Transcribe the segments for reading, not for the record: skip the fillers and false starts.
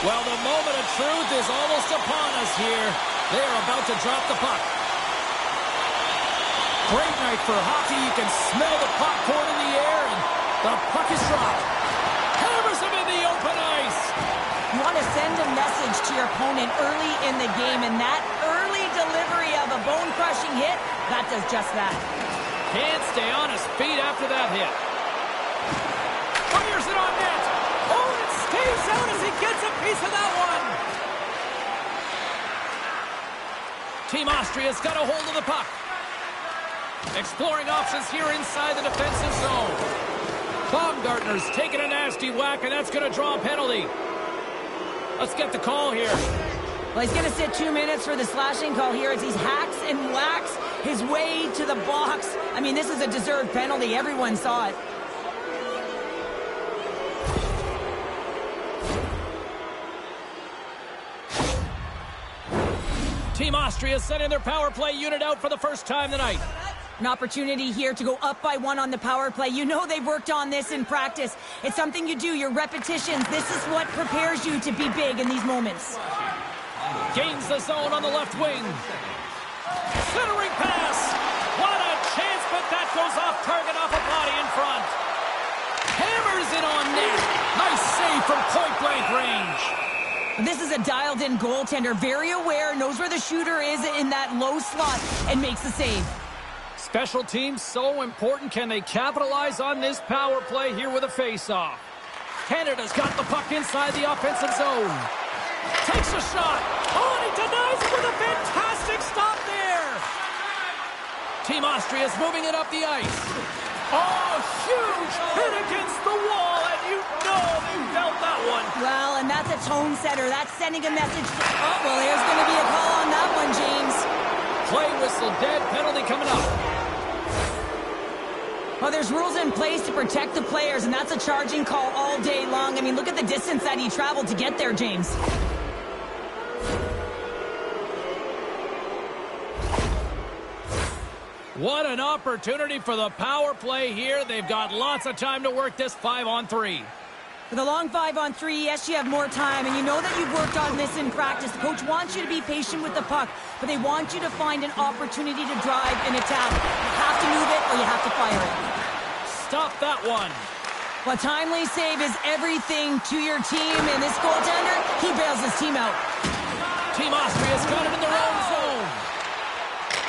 Well, the moment of truth is almost upon us here. They are about to drop the puck. Great night for hockey. You can smell the popcorn in the air, and the puck is dropped. Hammers him in the open ice. You want to send a message to your opponent early in the game, and that early delivery of a bone-crushing hit, that does just that. Can't stay on his feet after that hit. Fires it on net. Oh, it stays out as he gets a piece of that one. Team Austria's got a hold of the puck. Exploring options here inside the defensive zone. Baumgartner's taking a nasty whack, and that's going to draw a penalty. Let's get the call here. Well, he's going to sit 2 minutes for the slashing call here as he hacks and whacks his way to the box. I mean, this is a deserved penalty. Everyone saw it. Team Austria sending their power play unit out for the first time tonight. An opportunity here to go up by 1 on the power play. You know they've worked on this in practice. It's something you do, your repetitions. This is what prepares you to be big in these moments. Gains the zone on the left wing. Centering pass. What a chance, but that goes off target off a body in front. Hammers it on net. Nice save from point-blank range. This is a dialed-in goaltender. Very aware, knows where the shooter is in that low slot, and makes the save. Special teams so important. Can they capitalize on this power play here with a face-off? Canada's got the puck inside the offensive zone. Takes a shot. Oh, and he denies it with a fantastic stop there. Team Austria's moving it up the ice. Oh, huge hit against the wall, and you know they felt that one. Well, and that's a tone setter. That's sending a message. Oh, well, there's going to be a call on that one, James. Play whistle dead, penalty coming up. Well, there's rules in place to protect the players, and that's a charging call all day long. I mean, look at the distance that he traveled to get there, James. What an opportunity for the power play here. They've got lots of time to work this 5-on-3. With a long 5-on-3, yes, you have more time, and you know that you've worked on this in practice. The coach wants you to be patient with the puck, but they want you to find an opportunity to drive and attack. You have to move it or you have to fire it. Stop that one. Well, timely save is everything to your team, and this goaltender, he bails his team out. Team Austria's got it in their own zone.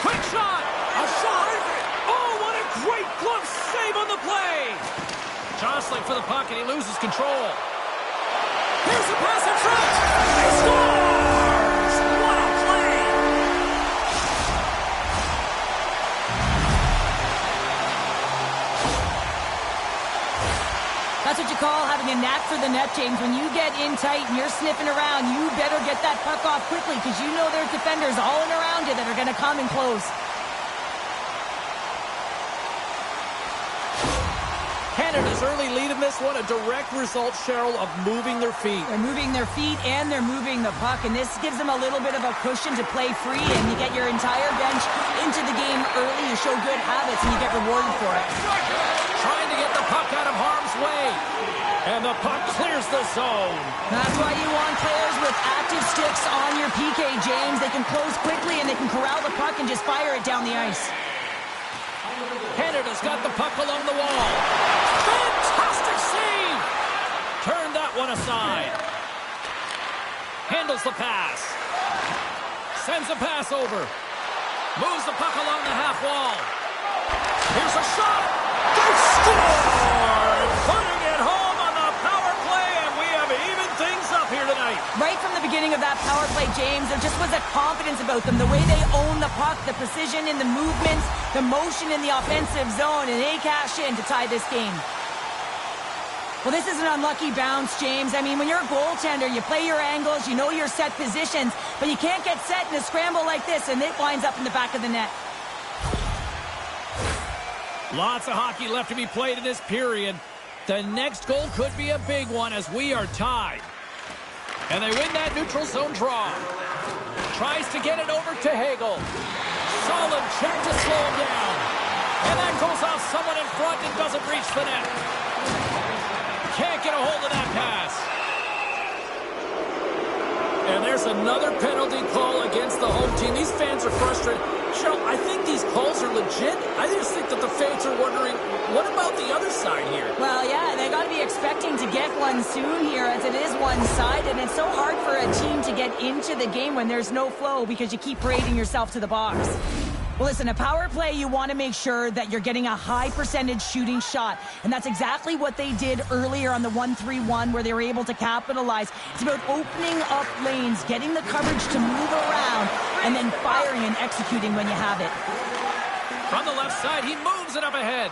Quick shot! A shot! Oh, what a great glove save on the play! Jostling for the puck, and he loses control. Here's the pass in front! He scores! What a play! That's what you call having a knack for the net, James. When you get in tight and you're sniffing around, you better get that puck off quickly because you know there's defenders all in around you that are going to come and close. Canada's early lead in this one, a direct result, Cheryl, of moving their feet. They're moving their feet and they're moving the puck, and this gives them a little bit of a cushion to play free, and you get your entire bench into the game early. You show good habits, and you get rewarded for it. Trying to get the puck out of harm's way, and the puck clears the zone. That's why you want players with active sticks on your PK, James. They can close quickly, and they can corral the puck and just fire it down the ice. Canada's got the puck along the wall. Fantastic save! Turned that one aside. Handles the pass. Sends a pass over. Moves the puck along the half wall. Here's a shot. They score! Putting it home on the power play, and we have evened things up here tonight. Right from the beginning of that power play, James, there just was a confidence about them. The way they own the puck, the precision in the movements, the motion in the offensive zone, and they cash in to tie this game. Well, this is an unlucky bounce, James. I mean, when you're a goaltender, you play your angles, you know your set positions, but you can't get set in a scramble like this, and it winds up in the back of the net. Lots of hockey left to be played in this period. The next goal could be a big one as we are tied. And they win that neutral zone draw. Tries to get it over to Hagel. Solid check to slow him down. And that goes off someone in front and doesn't reach the net. Can't get a hold of that pass. There's another penalty call against the home team. These fans are frustrated. Cheryl, I think these calls are legit. I just think that the fans are wondering, what about the other side here? Well, yeah, they got to be expecting to get one soon here, as it is one-sided. And it's so hard for a team to get into the game when there's no flow because you keep parading yourself to the box. Well, listen, a power play, you want to make sure that you're getting a high percentage shooting shot. And that's exactly what they did earlier on the 1-3-1, where they were able to capitalize. It's about opening up lanes, getting the coverage to move around, and then firing and executing when you have it. From the left side, he moves it up ahead.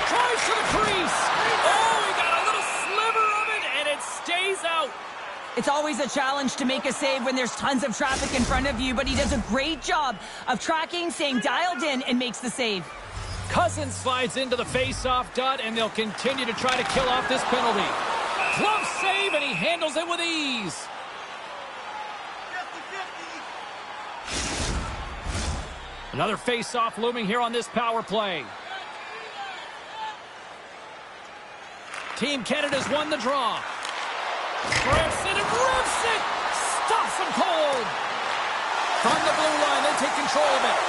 Tries to the crease. Oh, he got a little sliver of it, and it stays out. It's always a challenge to make a save when there's tons of traffic in front of you, but he does a great job of tracking, staying dialed in, and makes the save. Cousins slides into the face-off dot, and they'll continue to try to kill off this penalty. Glove save, and he handles it with ease. Another face-off looming here on this power play. Team Canada's won the draw. Grips it and rips it! Stops him cold! From the blue line, they take control of it.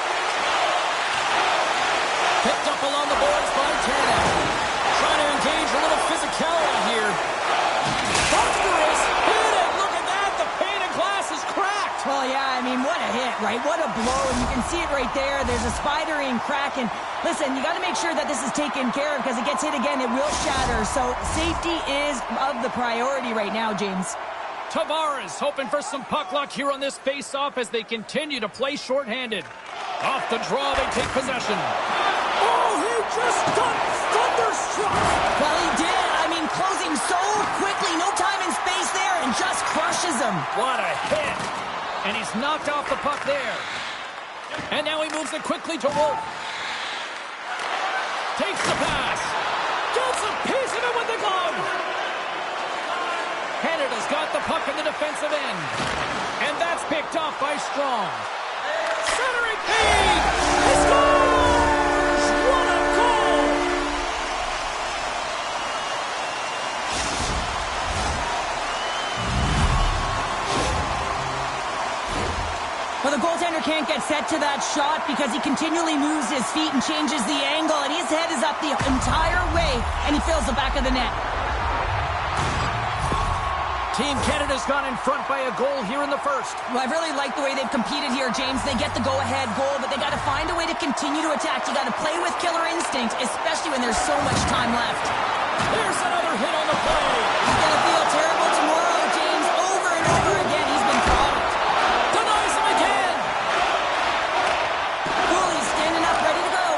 Picked up along the boards by Tanev. Trying to engage a little physicality here. Thunderous! Hit it! Look at that! The pane of glass is cracked! Well, yeah, I mean, what a hit, right? What a blow, and you can see it right there. There's a spidering crack, and listen, you got to make sure that this is taken care of, because it gets hit again, it will shatter. So safety is of the priority right now, James. Tavares hoping for some puck luck here on this face-off as they continue to play shorthanded. Off the draw, they take possession. Oh, he just got thunderstruck! Well, he did. I mean, closing so quickly, no time and space there, and just crushes him. What a hit! And he's knocked off the puck there. And now he moves it quickly to work. Takes the pass. Gets a piece of it with the glove. Canada's got the puck in the defensive end. And that's picked off by Strong. Centering feed! He scores! What a goal! Well, the goaltender can't get set to that shot because he continually moves his feet and changes the angle, and his head is up the entire way, and he fills the back of the net. Team Canada's gone in front by a goal here in the first. Well, I really like the way they've competed here, James. They get the go-ahead goal, but they got to find a way to continue to attack. You got to play with killer instinct, especially when there's so much time left. There's another hit on the play. He's going to feel terrible tomorrow, James. Over and over again, he's been throttled. Denies him again. Cooley's standing up, ready to go.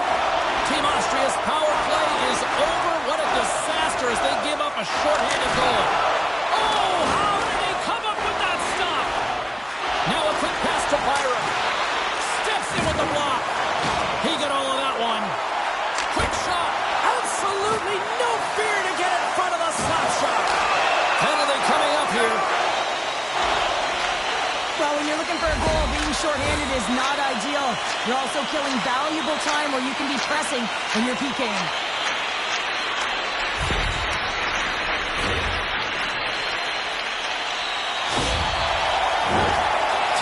Team Austria's power play is over. What a disaster as they give up a shorthanded goal. Oh, how did they come up with that stop? Now a quick pass to Byron. Steps in with the block. He got all of that one. Quick shot. Absolutely no fear to get in front of the slap shot. Penalty coming up here. Well, when you're looking for a goal, being shorthanded is not ideal. You're also killing valuable time where you can be pressing when you're PKing.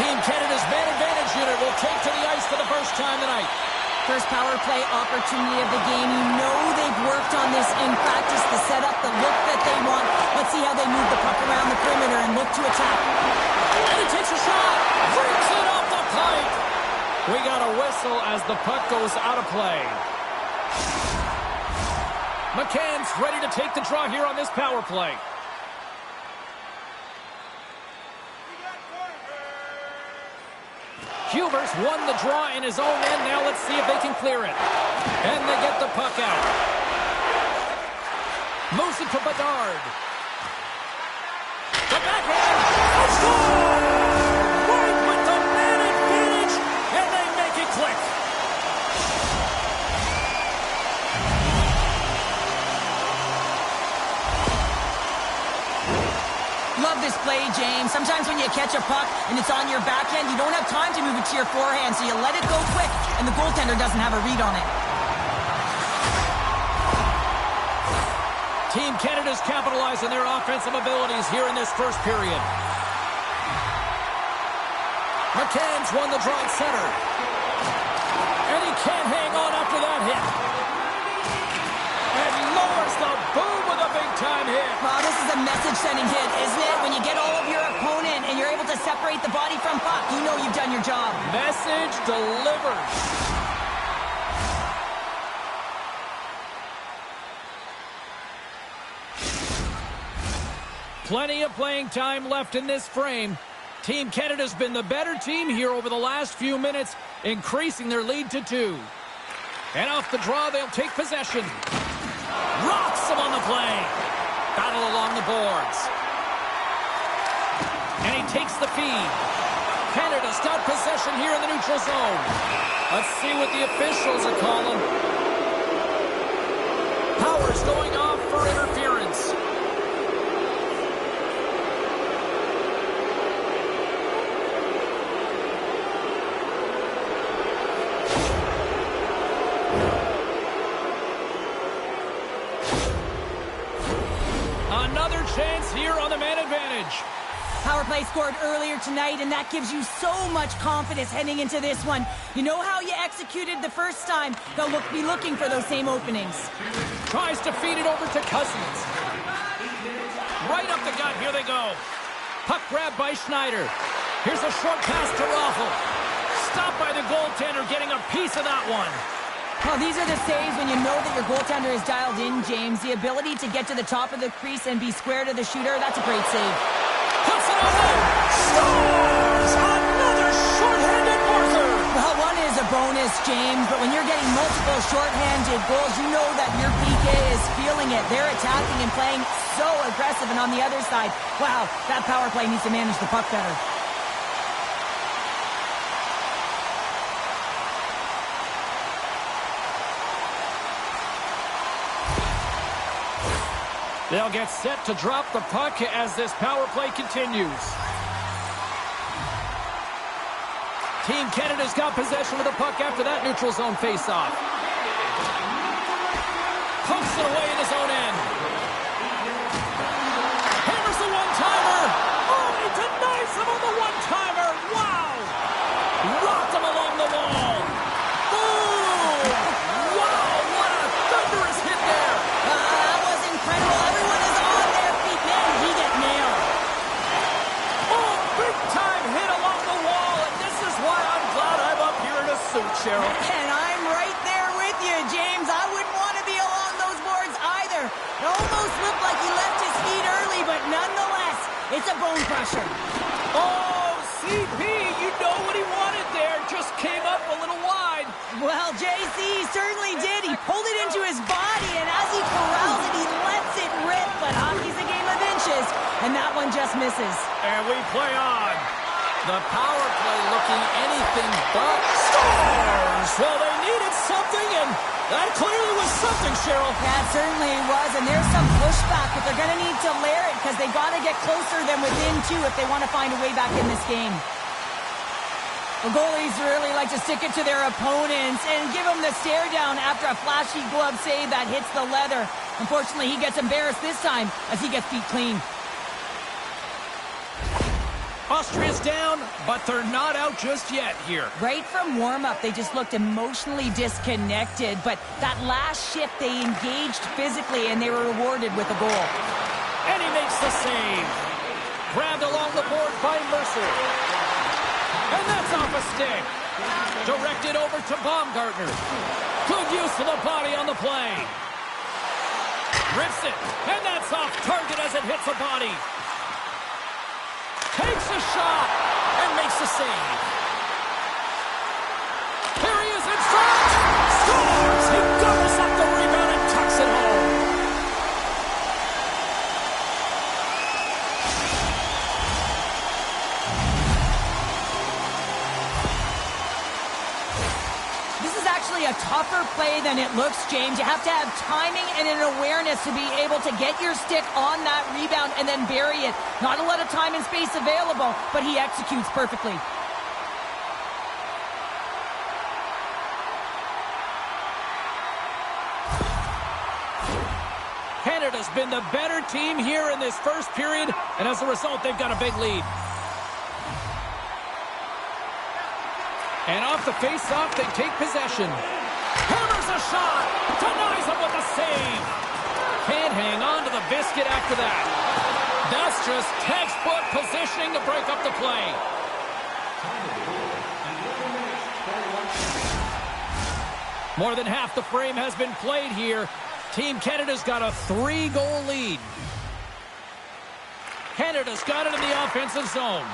Team Canada's man advantage unit will take to the ice for the first time tonight. First power play opportunity of the game. You know they've worked on this in practice, the setup, the look that they want. Let's see how they move the puck around the perimeter and look to attack. And he takes a shot. Brings it off the pipe. We got a whistle as the puck goes out of play. McCann's ready to take the draw here on this power play. Huber's won the draw in his own end. Now let's see if they can clear it. And they get the puck out. Moves it to Bedard. The backhand. A score! Right with the man advantage. And they make it click. Love this play, James. Sometimes when you catch a puck and it's on your backhand, you don't have time to move it to your forehand, so you let it go quick, and the goaltender doesn't have a read on it. Team Canada's capitalizing their offensive abilities here in this first period. McCann's won the draw at center. And he can't hang on after that hit. And lowers the boom with a big-time hit. Wow, this is a message-sending hit, isn't it? When you get all of your opponent and you're able to separate the body from puck, you know you've done your job. Message delivered. Plenty of playing time left in this frame. Team Canada's been the better team here over the last few minutes, increasing their lead to 2. And off the draw, they'll take possession. Rocks him on the play. Battle along the boards. And he takes the feed. Canada's got possession here in the neutral zone. Let's see what the officials are calling. Powers going off for interference. Another chance here on the man advantage. Power play scored earlier tonight, and that gives you so much confidence heading into this one. You know how you executed the first time. They'll be looking for those same openings. Tries to feed it over to Cousins. Right up the gut. Here they go. Puck grab by Schneider. Here's a short pass to Raffle. Stopped by the goaltender, getting a piece of that one. Well, these are the saves when you know that your goaltender is dialed in, James. The ability to get to the top of the crease and be square to the shooter, that's a great save. Puts it on net. Scores! Another shorthanded marker. Well, one is a bonus, James, but when you're getting multiple shorthanded goals, you know that your PK is feeling it. They're attacking and playing so aggressive, and on the other side, wow, that power play needs to manage the puck better. They'll get set to drop the puck as this power play continues. Team Canada's got possession of the puck after that neutral zone faceoff. Pokes it away in his own end. Hammers the one-timer. Oh, he denies him on the one-timer. Wow. Rocked him along the wall. Boom. Wow, what a thunderous hit there. That was incredible. Everyone is on their feet. Man, he got nailed. Oh, big-time hit along the wall, and this is why I'm glad I'm up here in a suit, Cheryl. And I'm right there with you, James. I wouldn't want to be along those boards either. It almost looked like he left his feet early, but nonetheless, it's a bone crusher. Oh, CP, you know what he wanted there. Just came up a little wide. Well, JC certainly did. He pulled it into his body, and as he corrals it, he lets it rip. But hockey's a game of inches, and that one just misses. And we play on. The power play looking anything but scores. Well, they needed something, and that clearly was something, Cheryl. That certainly was, and there's some pushback, but they're going to need to layer it because they got to get closer than within 2 if they want to find a way back in this game. The goalies really like to stick it to their opponents and give them the stare down after a flashy glove save that hits the leather. Unfortunately, he gets embarrassed this time as he gets beat clean. Austria's down, but they're not out just yet here. Right from warm-up, they just looked emotionally disconnected, but that last shift, they engaged physically, and they were rewarded with a goal. And he makes the save. Grabbed along the board by Mercer. And that's off a stick. Directed over to Baumgartner. Good use of the body on the play. Rips it, and that's off target as it hits a body. Takes a shot and makes the save. Here he is in front. Scores! He doubles up the rebound and tucks it home. This is actually a tougher play than it looks, James. You have to have timing and an awareness to be able to get your stick on that rebound and then bury it. Not a lot of time and space available, but he executes perfectly. Canada's been the better team here in this first period, and as a result, they've got a big lead. And off the face-off, they take possession. Hammers a shot! Denies him with a save! Can't hang on to the biscuit after that. That's just textbook positioning to break up the play. More than half the frame has been played here. Team Canada's got a 3-goal lead. Canada's got it in the offensive zone.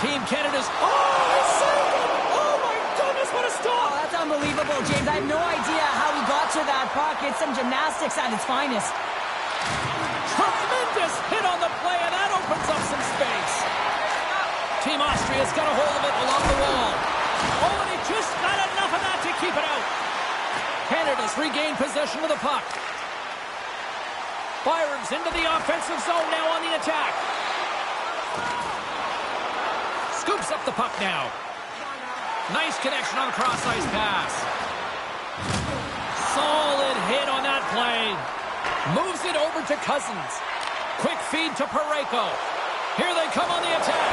Team Canada's... Oh, he saved it! Oh, my goodness, what a stop! Oh, that's unbelievable, James. I have no idea how he got to that puck. It's some gymnastics at its finest. Tremendous hit on the play, and that opens up some space. Team Austria's got a hold of it along the wall. Oh, and he just got enough of that to keep it out. Canada's regained possession of the puck. Byron's into the offensive zone now on the attack. Scoops up the puck now. Nice connection on the cross-ice pass. Solid hit on that play. Moves it over to Cousins. Quick feed to Parayko. Here they come on the attack.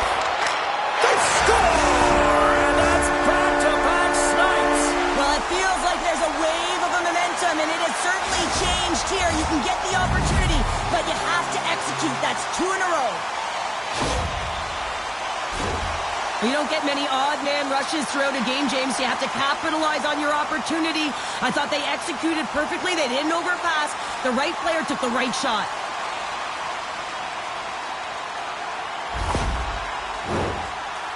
They score! And that's back-to-back snipes. Well, it feels like there's a wave of momentum, and it has certainly changed here. You can get the opportunity, but you have to execute. That's 2 in a row. You don't get many odd-man rushes throughout a game, James. You have to capitalize on your opportunity. I thought they executed perfectly. They didn't overpass. The right player took the right shot.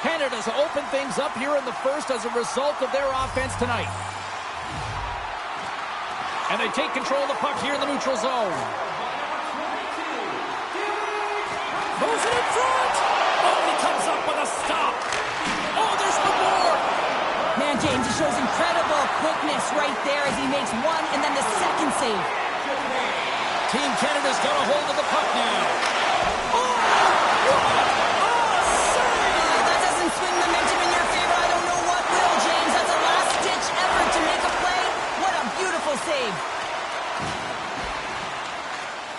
Canada's opened things up here in the first as a result of their offense tonight. And they take control of the puck here in the neutral zone. Moves it in front! Oh, he comes up with a stop! Oh, there's the board! Man, James, he shows incredible quickness right there as he makes one and then the second save. Team Canada's got a hold of the puck now. Oh! What a save! That doesn't swing momentum in your favor. I don't know what will, James. That's a last-ditch effort to make a play. What a beautiful save.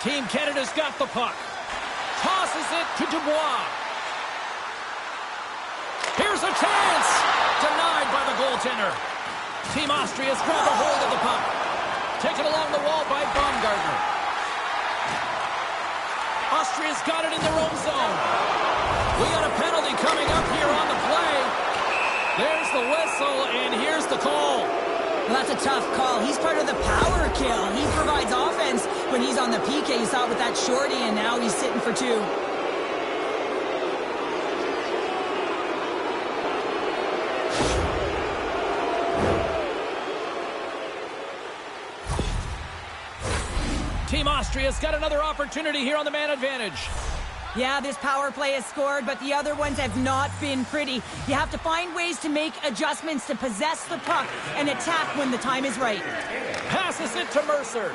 Team Canada's got the puck. Tosses it to Dubois. Here's a chance! Denied by the goaltender. Team Austria's grabbed a hold of the puck. Taken along the wall by Baumgartner. Austria's got it in their own zone. We got a penalty coming up here on the play. There's the whistle, and here's the call. Well, that's a tough call. He's part of the power kill. He provides offense when he's on the PK. You saw it with that shorty, and now he's sitting for 2. Team Austria's got another opportunity here on the man advantage. Yeah, this power play has scored, but the other ones have not been pretty. You have to find ways to make adjustments to possess the puck and attack when the time is right. Passes it to Mercer.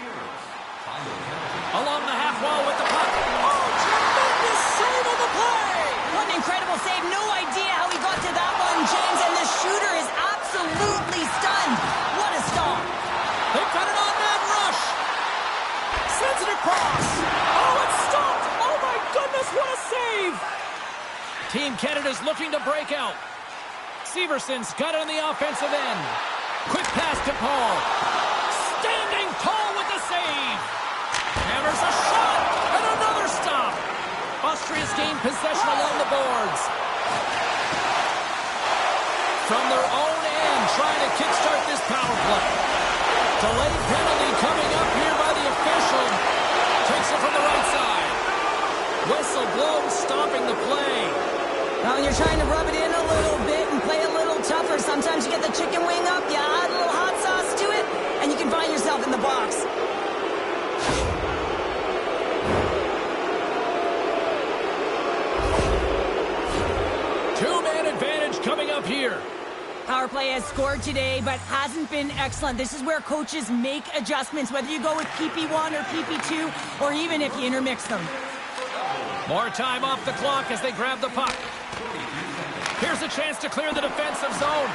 Along the half wall with the puck. Oh, tremendous save of the play! What an incredible save. No idea how he got to that one, James, and the shooter is absolutely stunned. What a stop. They've got an on-man rush. Sends it across. Oh, it's stopped. Oh, my goodness, what a save. Team Canada's looking to break out. Severson's got it on the offensive end. Quick pass to Paul. Standing tall with the save. Hammers a shot, and another stop. Austria's gained possession along the boards. From their own end, trying to kickstart this power play. Delayed penalty coming up here by the official. Takes it from the right side. Whistle blows, stopping the play. Now, when you're trying to rub it in a little bit and play a little tougher, sometimes you get the chicken wing up, you add a little hot sauce to it, and you can find yourself in the box. Two-man advantage coming up here. Power play has scored today, but hasn't been excellent. This is where coaches make adjustments, whether you go with PP1 or PP2, or even if you intermix them. More time off the clock as they grab the puck. Here's a chance to clear the defensive zone.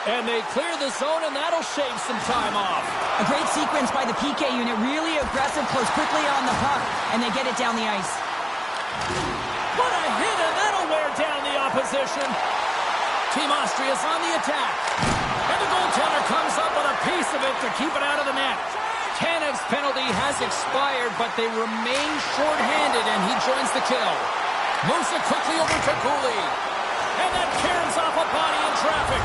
And they clear the zone, and that'll shave some time off. A great sequence by the PK unit. Really aggressive, close quickly on the puck, and they get it down the ice. What a hit, and that'll wear down the opposition. Team Austria's on the attack. And the goaltender comes up with a piece of it to keep it out of the net. Tanev's penalty has expired, but they remain short-handed, and he joins the kill. Moves it quickly over to Cooley. And that caroms off a body in traffic.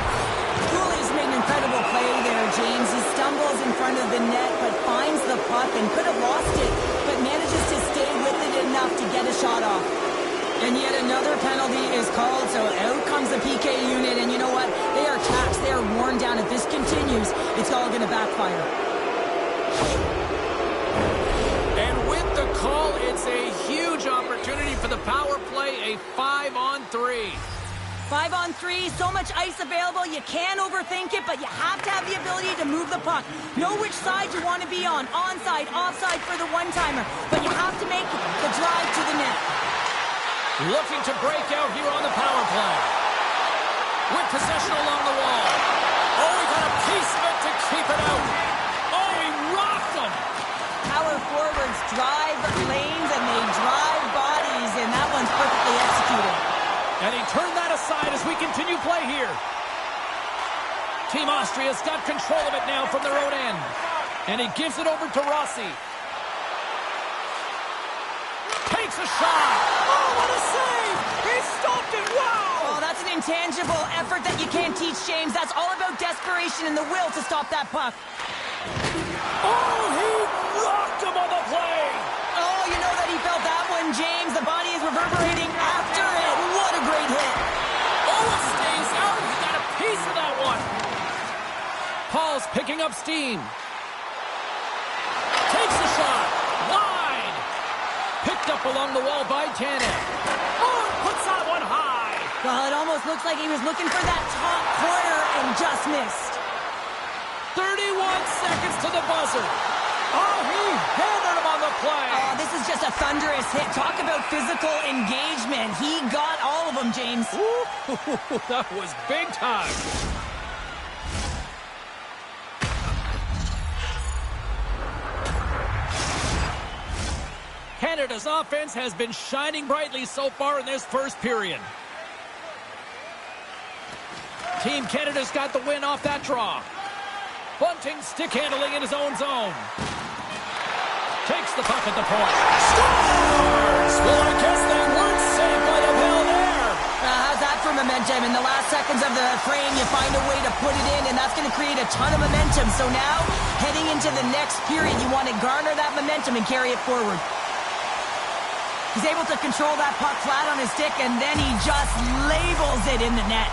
Cooley's made an incredible play there, James. He stumbles in front of the net, but finds the puck and could have lost it, but manages to stay with it enough to get a shot off. And yet another penalty is called, so out comes the PK unit, and you know what? They are taxed, they are worn down. If this continues, it's all going to backfire. And with the call, it's a huge opportunity for the power play, a 5-on-3. 5-on-3, so much ice available, you can't overthink it, but you have to have the ability to move the puck. Know which side you want to be on, onside, offside for the one-timer, but you have to make the drive to the net. Looking to break out here on the power play. With possession along the wall. Oh, he got a piece of it to keep it out. Oh, he rocked him. Power forwards drive lanes and they drive bodies, and that one's perfectly executed. And he turned that aside as we continue play here. Team Austria's got control of it now from their own end. And he gives it over to Rossi. Takes a shot. Oh, what a save! He stopped it. Wow! Oh, that's an intangible effort that you can't teach, James. That's all about desperation and the will to stop that puck. Oh, he rocked him on the play. Oh, you know that he felt that one, James. The body is reverberating after it. What a great hit. Oh, it stays out. He got a piece of that one. Paul's picking up steam. Takes a shot. Wide. Picked up along the wall by Tanev. Oh, puts that one high. Well, it almost looks like he was looking for that top corner and just missed. 31 seconds to the buzzer. Oh, he hammered him on the play. Oh, this is just a thunderous hit. Talk about physical engagement. He got all of them, James. Ooh, that was big time. Canada's offense has been shining brightly so far in this first period. Team Canada's got the win off that draw. Bunting stick handling in his own zone. Takes the puck at the point. Scores! Well, I guess they weren't saved by the bell there. How's that for momentum? In the last seconds of the frame, you find a way to put it in, and that's going to create a ton of momentum. So now, heading into the next period, you want to garner that momentum and carry it forward. He's able to control that puck flat on his stick, and then he just labels it in the net.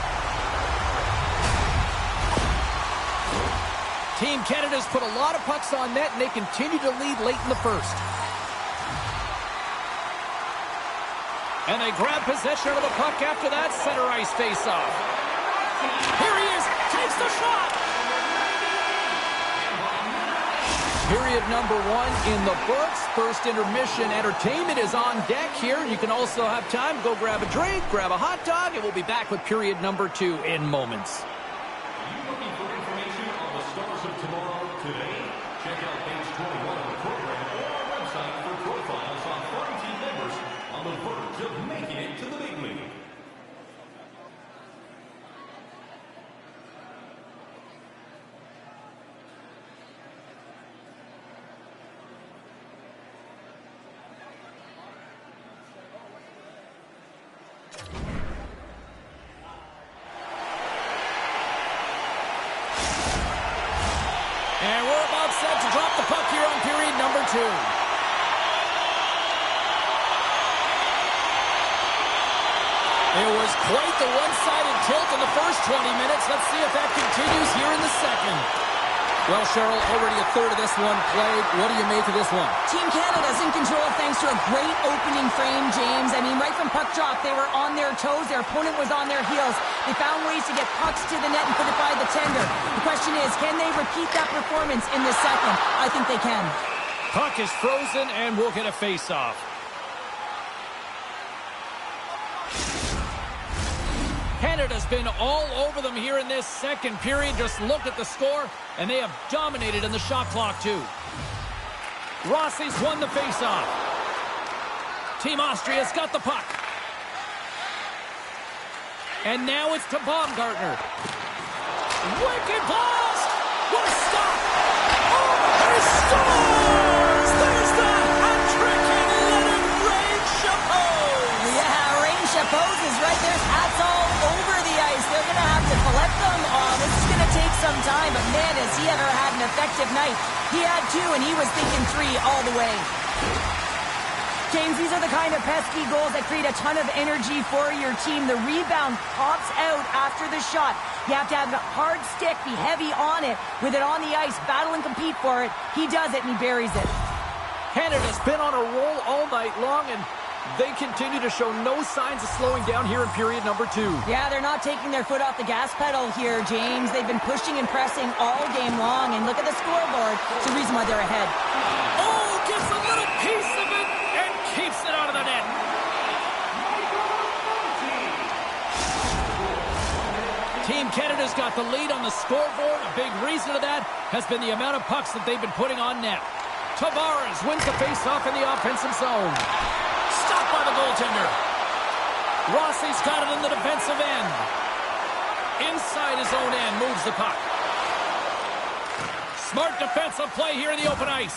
Team Canada's put a lot of pucks on net, and they continue to lead late in the first. And they grab possession of the puck after that center ice face-off. Here he is, takes the shot! Period number 1 in the books. First intermission entertainment is on deck here. You can also have time to go grab a drink, grab a hot dog, and we'll be back with period number 2 in moments. And we're about set to drop the puck here on period number 2. It was quite the one-sided tilt in the first 20 minutes. Let's see if that continues here in the second. Well, Cheryl, already a third of this one played. What do you make of this one? Team Canada's in control thanks to a great opening frame, James. I mean, right from puck drop, they were on their toes. Their opponent was on their heels. They found ways to get pucks to the net and put it by the tender. The question is, can they repeat that performance in the second? I think they can. Puck is frozen, and we'll get a face-off. Canada's been all over them here in this second period. Just look at the score, and they have dominated in the shot clock, too. Rossi's won the face-off. Team Austria's got the puck. And now it's to Baumgartner. Wicked blast! What a stop! Oh, he scores! There's the hat trick and let it rain Chapeau! Yeah, rain Chapeau is right. There's hats all over the ice. They're going to have to collect them. This is going to take some time, but man, has he ever had an effective night. He had two, and he was thinking three all the way. James, these are the kind of pesky goals that create a ton of energy for your team. The rebound pops out after the shot. You have to have a hard stick, be heavy on it, with it on the ice, battle and compete for it. He does it, and he buries it. Canada's been on a roll all night long, and they continue to show no signs of slowing down here in period number 2. Yeah, they're not taking their foot off the gas pedal here, James. They've been pushing and pressing all game long, and look at the scoreboard. It's the reason why they're ahead. Oh, gets a little piece of it and keeps it out of the net. Team Canada's got the lead on the scoreboard. A big reason of that has been the amount of pucks that they've been putting on net. Tavares wins the faceoff in the offensive zone. Stopped by the goaltender. Rossi's got it in the defensive end. Inside his own end, moves the puck. Smart defensive play here in the open ice.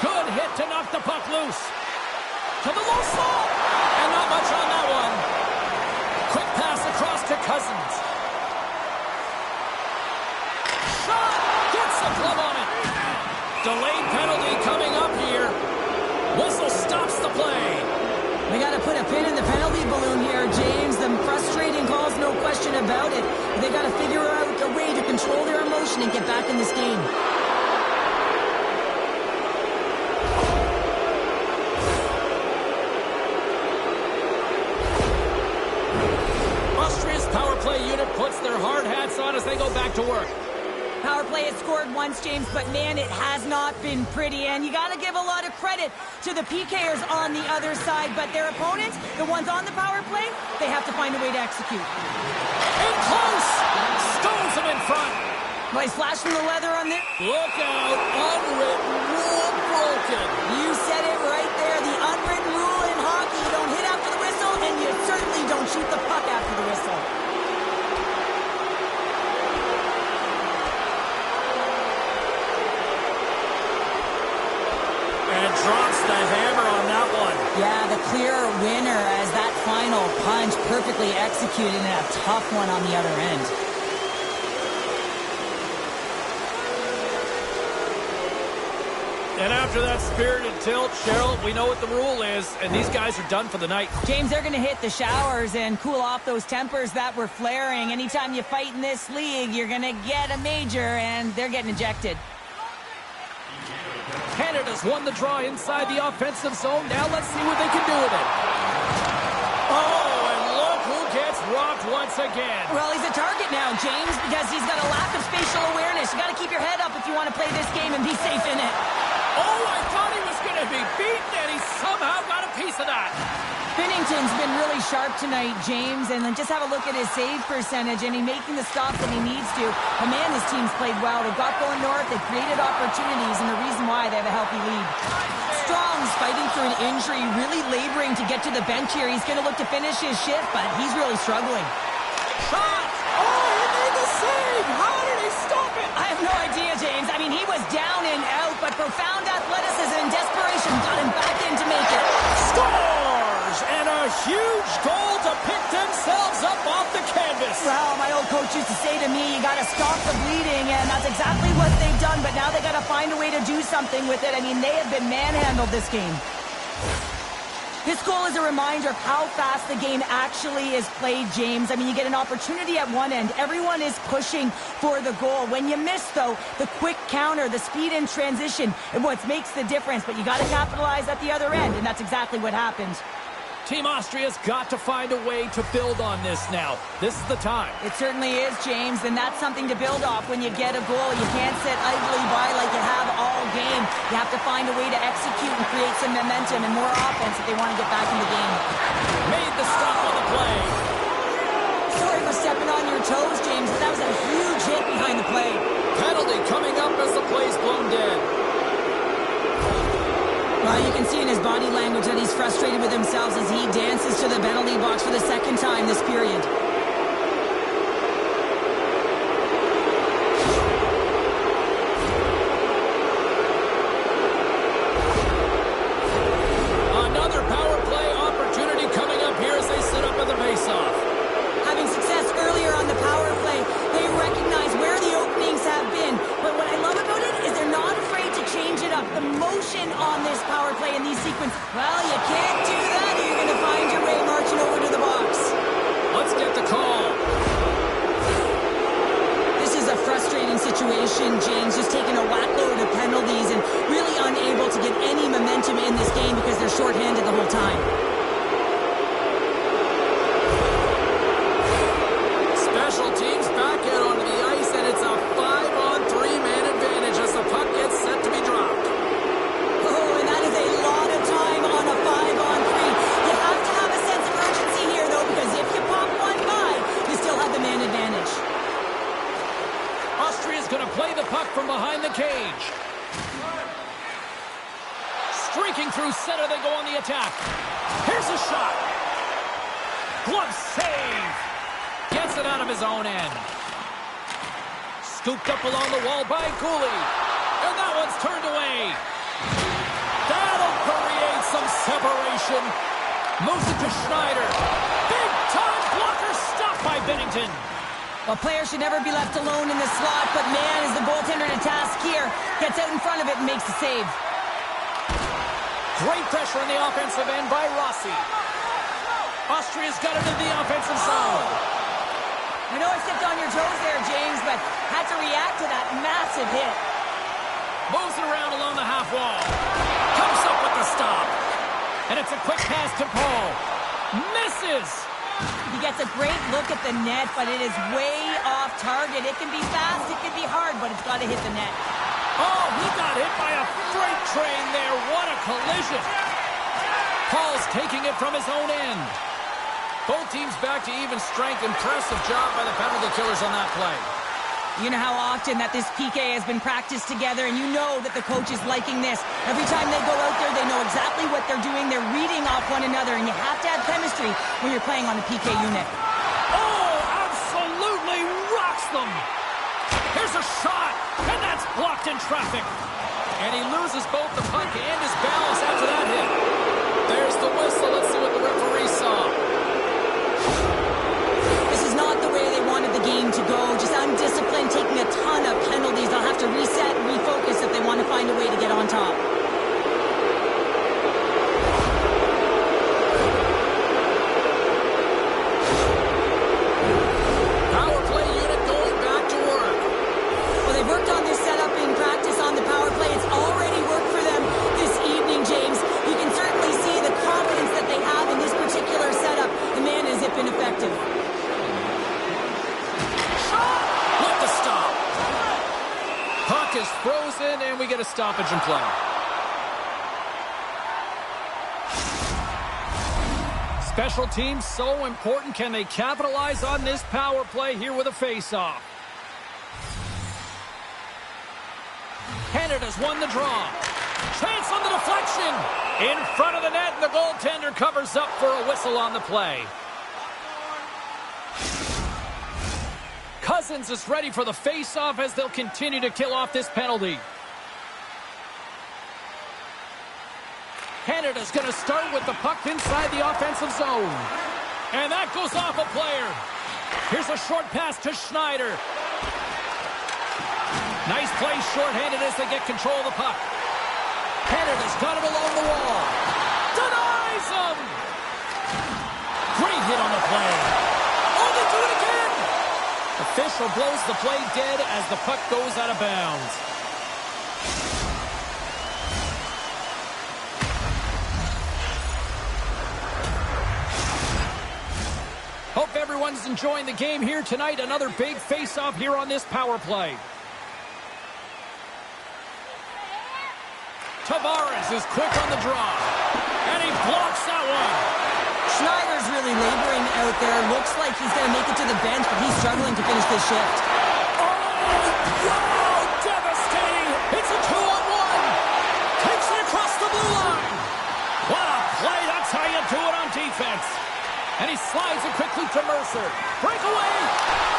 Good hit to knock the puck loose. To the low slot. And not much on that one. Quick pass across to Cousins. Shot! Gets the glove on it. Delayed penalty coming up here. Whistle stops the play. They got to put a pin in the penalty balloon here, James. The frustrating calls, no question about it. They got to figure out a way to control their emotion and get back in this game. Austria's power play unit puts their hard hats on as they go back to work. Power play has scored once, James, but man, it has not been pretty. And you got to give a lot of credit to the PKers on the other side. But their opponents, the ones on the power play, they have to find a way to execute. In close! Stones him in front. Well, he's flashing the leather on this. Look out! Unwritten rule broken. You said it right there. The unwritten rule in hockey. You don't hit after the whistle, and you certainly don't shoot the puck after the whistle. And drops the hammer on that one. Yeah, the clear winner as that final punch perfectly executed and a tough one on the other end. And after that spirited tilt, Cheryl, we know what the rule is, and these guys are done for the night. James, they're going to hit the showers and cool off those tempers that were flaring. Anytime you fight in this league, you're going to get a major, and they're getting ejected. Canada's won the draw inside the offensive zone. Now let's see what they can do with it. Oh, and look who gets rocked once again. Well, he's a target now, James, because he's got a lack of spatial awareness. You got to keep your head up if you want to play this game and be safe in it. Oh, I thought he was going to be beaten, and he somehow got a piece of that. Binnington's been really sharp tonight, James, and then just have a look at his save percentage, and he's making the stops that he needs to. But man, his team's played well. They've got going north, they've created opportunities, and the reason why they have a healthy lead. Strong's fighting through an injury, really laboring to get to the bench here. He's going to look to finish his shift, but he's really struggling. Shot! Oh, he made the save! How did he stop it? I have no idea, James. I mean, he was down and out, but profound athleticism and desperation got him back in to make it. Scores! And a huge goal to pick themselves up off the canvas. Well, my old coach used to say to me, you got to stop the bleeding, and that's exactly what they've done, but now they got to find a way to do something with it. I mean, they have been manhandled this game. This goal is a reminder of how fast the game actually is played, James. I mean, you get an opportunity at one end. Everyone is pushing for the goal. When you miss, though, the quick counter, the speed in transition, is what makes the difference. But you got to capitalize at the other end, and that's exactly what happened. Team Austria's got to find a way to build on this now. This is the time. It certainly is, James, and that's something to build off when you get a goal. You can't sit idly by like you have all game. You have to find a way to execute and create some momentum and more offense if they want to get back in the game. Made the stop on the play. Sorry for stepping on your toes, James, but that was a huge hit behind the play. Penalty coming up as the play's blown dead. Well, you can see in his body language that he's frustrated with himself as he dances to the penalty box for the second time this period. motion, James, just taking a whack load of penalties and really unable to get any momentum in this game because they're shorthanded the whole time. Special teams back out onto the ice, and it's a 5-on-3 man advantage as the puck gets set to be dropped. Oh, and that is a lot of time on a 5-on-3. You have to have a sense of urgency here, though, because if you pop one by, you still have the man advantage. Austria's going to play the puck from behind the cage. Streaking through center, they go on the attack. Here's a shot. Glove save. Gets it out of his own end. Scooped up along the wall by Cooley. And that one's turned away. That'll create some separation. Moves it to Schneider. Big time blocker stopped by Bennington. Well, players should never be left alone in the slot, but man, is the goaltender to task here. Gets out in front of it and makes the save. Great pressure on the offensive end by Rossi. Austria's got it in the offensive zone. I know I stepped on your toes there, James, but had to react to that massive hit. Moves it around along the half wall. Comes up with the stop. And it's a quick pass to Paul. Misses. He gets a great look at the net, but it is way off target. It can be fast, it can be hard, but it's got to hit the net. Oh, he got hit by a freight train there. What a collision. Paul's taking it from his own end. Both teams back to even strength. Impressive job by the penalty killers on that play. You know how often that this PK has been practiced together, and you know that the coach is liking this. Every time they go out there, they know exactly what they're doing. They're reading off one another, and you have to have chemistry when you're playing on a PK unit. Oh, absolutely rocks them. Here's a shot, and that's blocked in traffic. And he loses both the puck and his balance after that hit. There's the whistle. Let's see what the referee saw. This is not the way they wanted the game to go. Just undisciplined, taking a ton of penalties. They'll have to reset and refocus if they want to find a way to get on top. Power play unit going back to work. Well, they've worked on this setup in practice on the power play. It's already worked for them this evening, James. You can certainly see the confidence that they have in this particular setup. The man has been effective. With the stop. Puck is frozen, and we get a stoppage in play. Special teams so important. Can they capitalize on this power play here with a face-off? Canada's won the draw. Chance on the deflection. In front of the net, and the goaltender covers up for a whistle on the play. Cousins is ready for the face-off as they'll continue to kill off this penalty. Canada's going to start with the puck inside the offensive zone. And that goes off a player. Here's a short pass to Schneider. Nice play shorthanded as they get control of the puck. Canada's got it along the wall. Denies him! Great hit on the play. Oh, they do it again! Official blows the play dead as the puck goes out of bounds. Hope everyone's enjoying the game here tonight. Another big face-off here on this power play. Tavares is quick on the draw. And he blocks that one. Schneider's really laboring out there. Looks like he's going to make it to the bench, but he's struggling to finish this shift. Oh, wow! Devastating! It's a 2-on-1! Takes it across the blue line! What a play! That's how you do it on defense. And he slides it quickly to Mercer. Breakaway!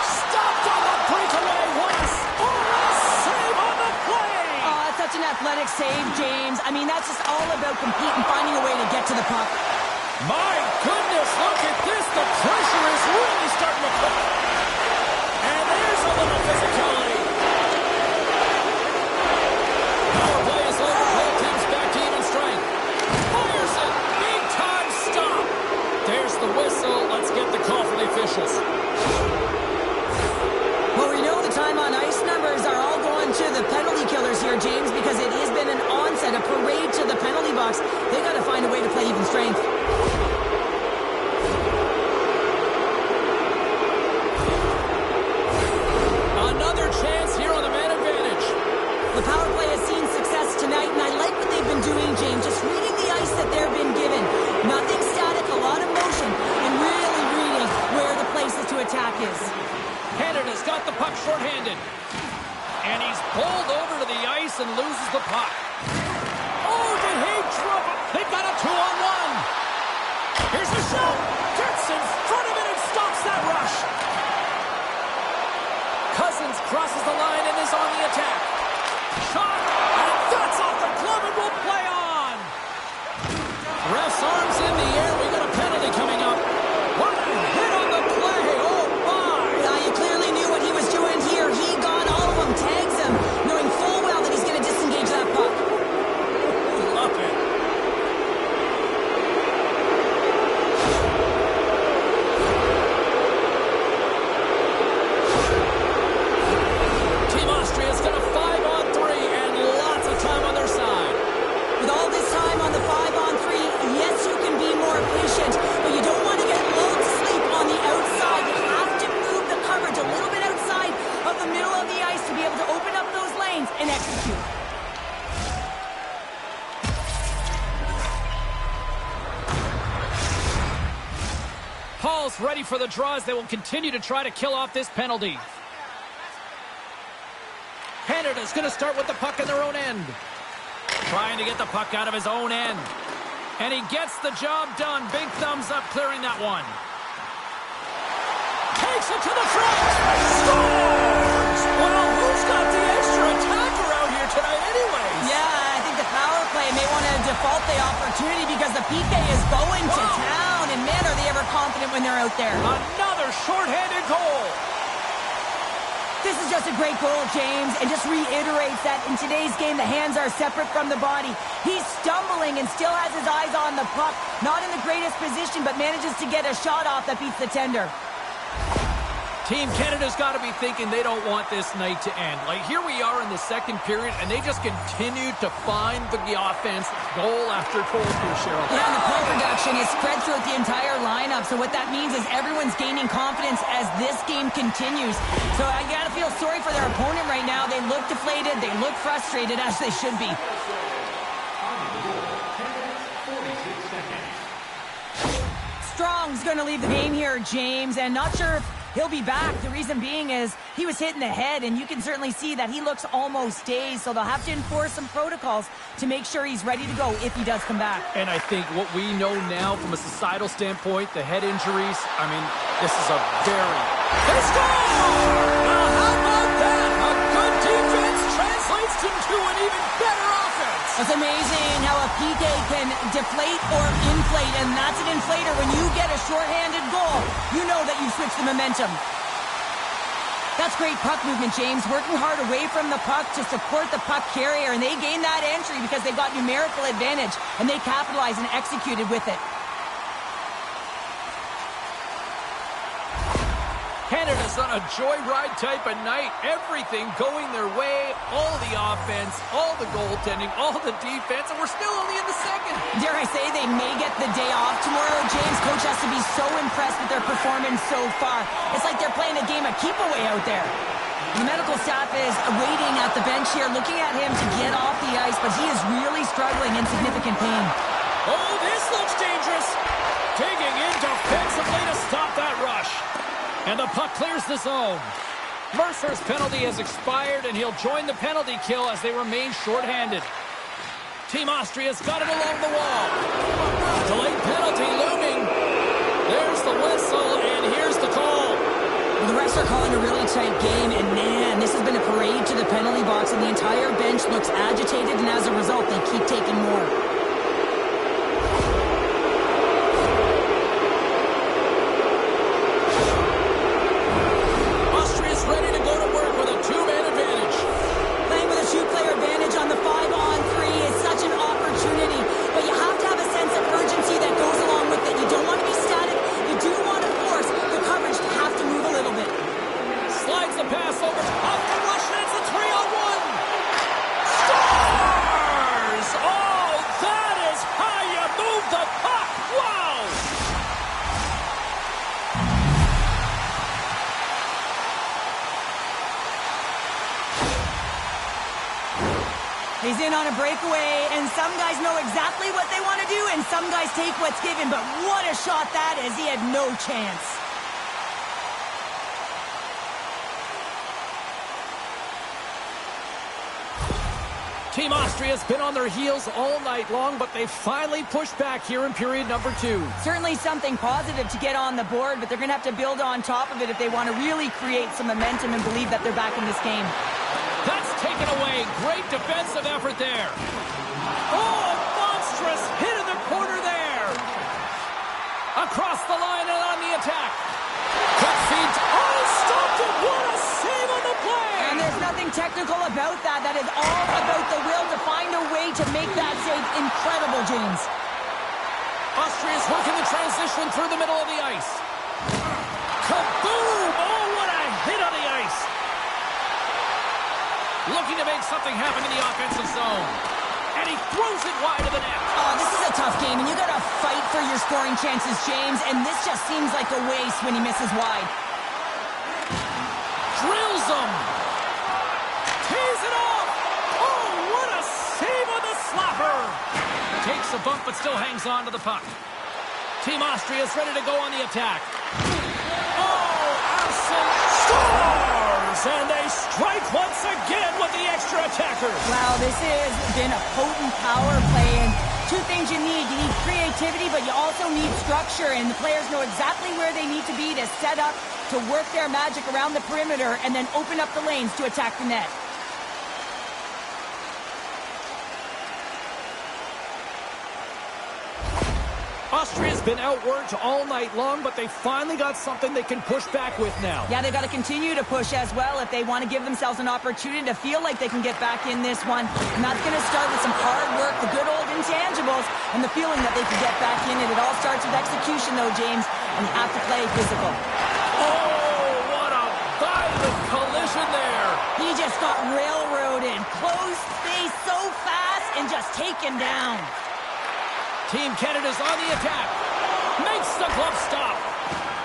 Stopped on the breakaway! What a save on the play! Such an athletic save, James. I mean, that's just all about competing, finding a way to get to the puck. My goodness, look at this. The pressure is really starting to put. And there's a little physicality. Power play is over. Both teams back to even strength. Fires it. Big time stop. There's the whistle. Let's get the call from the officials. Well, we know the time on ice numbers are all going slips and loses the puck. Oh, did he drop it? They got a 2-on-1. Here's the shot. Gets in front of it and stops that rush. Cousins crosses the line and is on the attack. Shot, and that's off the glove and will play on. Ref's arms in the air. We got a penalty coming up. What a hit on the play. Oh, my. Yeah, you clearly knew what he was doing here. He got all of them, tags him, knowing full well that he's going to disengage that puck. Love it. Team Austria's got a 5-on-3 and lots of time on their side. With all this time on the 5-on-3, yes, you can be more patient, but you don't want to get lulled to sleep on the outside. You have to move the coverage a little bit outside of the middle of the ice to be able to open up those lanes and execute. Paul's ready for the draws. They will continue to try to kill off this penalty. Canada's going to start with the puck in their own end. Trying to get the puck out of his own end. And he gets the job done. Big thumbs up clearing that one. Takes it to the front. Scores! Well, who's got the extra attacker out here tonight anyways? Yeah, I think the power play may want to default the opportunity because the PK is going to town. And man, are they ever confident when they're out there. Another shorthanded goal. This is just a great goal, James, and just reiterates that in today's game, the hands are separate from the body. He's stumbling and still has his eyes on the puck. Not in the greatest position, but manages to get a shot off that beats the tender. Team Canada's got to be thinking they don't want this night to end. Like, here we are in the second period, and they just continue to find the offense goal after goal here, Cheryl. Yeah, and the puck production is spread throughout the entire lineup. So what that means is everyone's gaining confidence as this game continues. So I got to feel sorry for their opponent right now. They look deflated. They look frustrated, as they should be. Strong's going to leave the game here, James, and not sure if he'll be back. The reason being is he was hit in the head, and you can certainly see that he looks almost dazed, so they'll have to enforce some protocols to make sure he's ready to go if he does come back. And I think what we know now from a societal standpoint, the head injuries, I mean, this is a very... They score! Now how about that? A good defense translates into an even better offense. It's amazing how a PK can deflate or inflate, and that's an inflator. When you get a shorthanded goal, you know that you switch the momentum. That's great puck movement, James. Working hard away from the puck to support the puck carrier, and they gained that entry because they got numerical advantage, and they capitalized and executed with it. Canada's on a joyride type of night. Everything going their way. All the offense, all the goaltending, all the defense, and we're still only in the second. Dare I say they may get the day off tomorrow, James. Coach has to be so impressed with their performance so far. It's like they're playing a game of keep-away out there. The medical staff is waiting at the bench here, looking at him to get off the ice, but he is really struggling in significant pain. Oh, this looks dangerous. Digging in defensively to stop that rush. And the puck clears the zone. Mercer's penalty has expired, and he'll join the penalty kill as they remain shorthanded. Team Austria's got it along the wall. Delayed penalty looming. There's the whistle, and here's the call. Well, the refs are calling a really tight game, and man, this has been a parade to the penalty box, and the entire bench looks agitated, and as a result, they keep taking more. He's in on a breakaway, and some guys know exactly what they want to do, and some guys take what's given, but what a shot that is. He had no chance. Team Austria's been on their heels all night long, but they finally pushed back here in period number 2. Certainly something positive to get on the board, but they're going to have to build on top of it if they want to really create some momentum and believe that they're back in this game. That's taken away. Great defensive effort there. Oh, monstrous hit in the corner there. Across the line and on the attack. Quick feed. Oh, stopped it. What a save on the play. And there's nothing technical about that. That is all about the will to find a way to make that save incredible, James. Austria's working the transition through the middle of the ice. Kaboom! Oh, what a hit on the ice. Looking to make something happen in the offensive zone. And he throws it wide of the net. Oh, this is a tough game, and you got to fight for your scoring chances, James. And this just seems like a waste when he misses wide. Drills him. Tees it off. Oh, what a save on the slapper. Takes a bump, but still hangs on to the puck. Team Austria's ready to go on the attack. Oh, Arsen scores! And they strike once again with the extra attackers. Wow, this has been a potent power play. And two things you need. You need creativity, but you also need structure. And the players know exactly where they need to be to set up, to work their magic around the perimeter, and then open up the lanes to attack the net. Austria's been outworked all night long, but they finally got something they can push back with now. Yeah, they got to continue to push as well if they want to give themselves an opportunity to feel like they can get back in this one. And that's going to start with some hard work, the good old intangibles, and the feeling that they can get back in it. It all starts with execution, though, James, and you have to play physical. Oh, what a violent collision there. He just got railroaded, closed space so fast, and just taken down. Team Canada's on the attack. Makes the glove stop.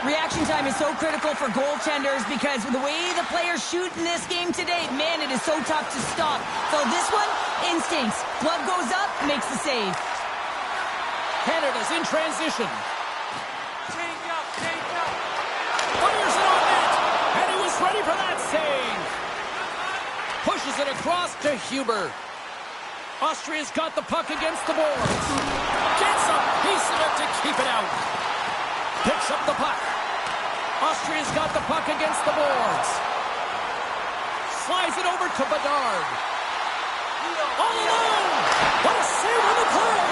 Reaction time is so critical for goaltenders because the way the players shoot in this game today, man, it is so tough to stop. So this one, instincts. Glove goes up, makes the save. Canada's in transition. Change up. Fires it on net. And he was ready for that save. Pushes it across to Huber. Austria's got the puck against the boards. Gets a piece of it to keep it out. Picks up the puck. Austria's got the puck against the boards. Slides it over to Bedard. All alone! What a save on the play!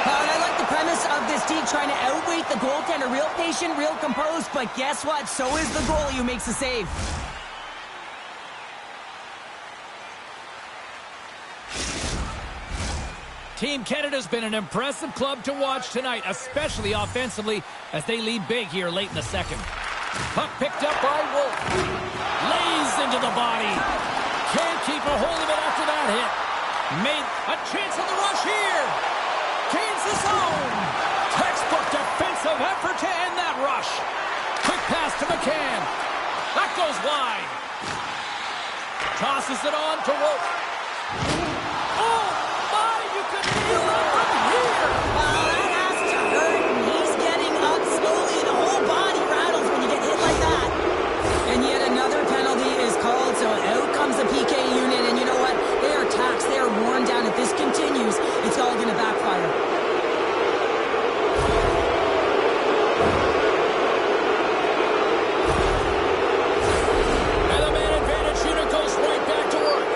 And I like the premise of this D trying to outweight the goaltender. Real patient, real composed, but guess what? So is the goalie who makes the save. Team Canada's been an impressive club to watch tonight, especially offensively, as they lead big here late in the second. Puck picked up by Wolf. Lays into the body. Can't keep a hold of it after that hit. Made a chance on the rush here. Gains his own. Textbook defensive effort to end that rush. Quick pass to McCann. That goes wide. Tosses it on to Wolf. Oh, my, you can feel it from here. That has to hurt. He's getting up slowly. The whole body rattles when you get hit like that. And yet another penalty is called, so out comes the PK unit. And you know what? They are taxed. They are worn down. If this continues, it's all going to backfire. And the man advantage unit goes right back to work.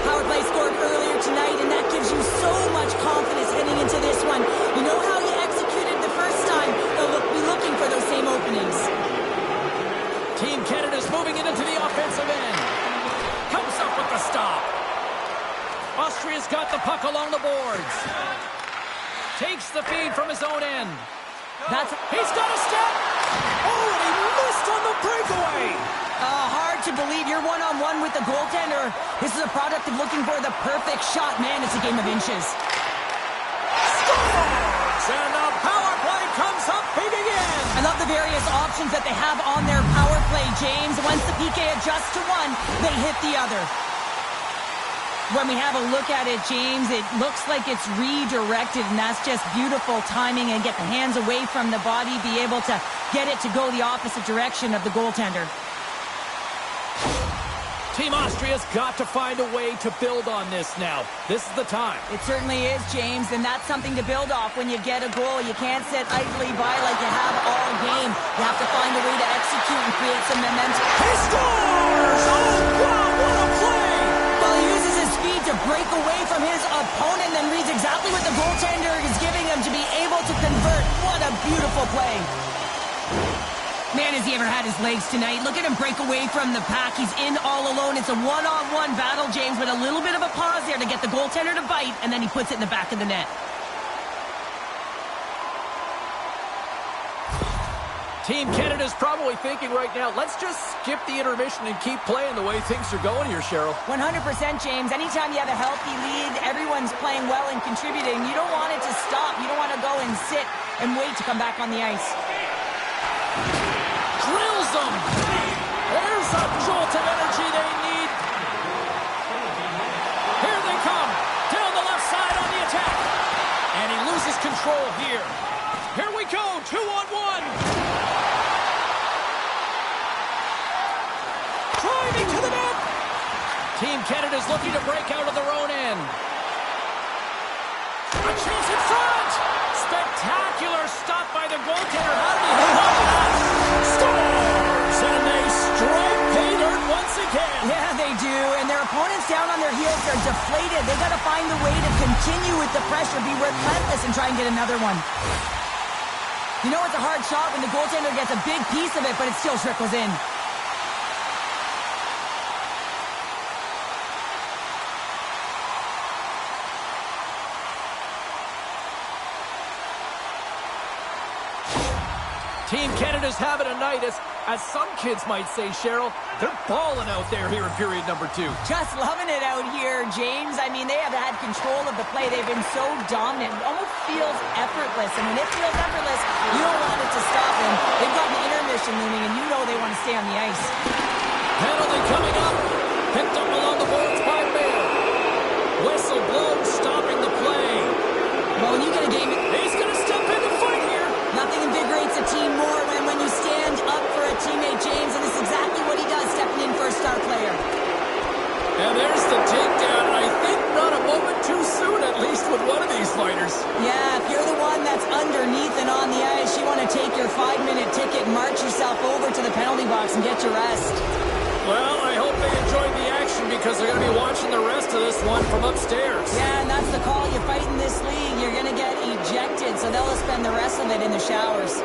Power play scored earlier tonight, and that gives you so much confidence heading into this one. You know how you executed the first time. They'll be looking for those same openings. Team Canada's moving it into the offensive end. Comes up with the stop. Austria's got the puck along the boards. Takes the feed from his own end. He's got a step. Oh, and he missed on the breakaway. Hard to believe you're one-on-one with the goaltender. This is a product of looking for the perfect shot. Man, it's a game of inches. Scores! And the power play comes up big again. I love the various options that they have on their power play, James. Once the PK adjusts to one, they hit the other. When we have a look at it, James, it looks like it's redirected, and that's just beautiful timing, and get the hands away from the body, be able to get it to go the opposite direction of the goaltender. Team Austria's got to find a way to build on this now. This is the time. It certainly is, James, and that's something to build off when you get a goal. You can't sit idly by like you have all game. You have to find a way to execute and create some momentum. He scores! Oh, wow, what a play! Well, he uses his speed to break away from his opponent and reads exactly what the goaltender is giving him to be able to convert. What a beautiful play. Man, has he ever had his legs tonight. Look at him break away from the pack. He's in all alone. It's a one-on-one battle, James, but a little bit of a pause there to get the goaltender to bite, and then he puts it in the back of the net. Team Canada's probably thinking right now, let's just skip the intermission and keep playing the way things are going here, Cheryl. 100%, James. Anytime you have a healthy lead, everyone's playing well and contributing. You don't want it to stop. You don't want to go and sit and wait to come back on the ice. Drills them. There's a jolt of energy they need. Here they come. Down the left side on the attack. And he loses control here. Here we go. 2-on-1. Driving to the net. Team Canada's looking to break out of their own end. A chance in front. Spectacular stop by the goaltender. How did he hold on to that? Scores! And they strike pay dirt once again. Yeah, they do. And their opponents down on their heels, they're deflated. They got to find a way to continue with the pressure, be relentless, and try and get another one. You know it's a hard shot when the goaltender gets a big piece of it, but it still trickles in. Team Canada's having a night, as some kids might say, Cheryl. They're balling out there here in period number 2. Just loving it out here, James. I mean, they have had control of the play. They've been so dominant. It almost feels effortless. And when it feels effortless, you don't want it to stop. And they've got an intermission looming, and you know they want to stay on the ice. Penalty coming up. Picked up along the boards by Mayer. Whistle blown, stopping the play. Well, when you get a game... He's going to step in to fight here. Nothing invigorates a team more than when you stand up for a teammate, James, and this is exactly what he does, stepping in for a star player. And there's the takedown, and I think not a moment too soon, at least with one of these fighters. Yeah, if you're the one that's underneath and on the ice, you want to take your 5-minute ticket and march yourself over to the penalty box and get your rest. Well, I hope they enjoyed the action because they're going to be watching the rest of this one from upstairs. Yeah, and that's the call. You fight in this league, you're going to get ejected, so they'll spend the rest of it in the showers.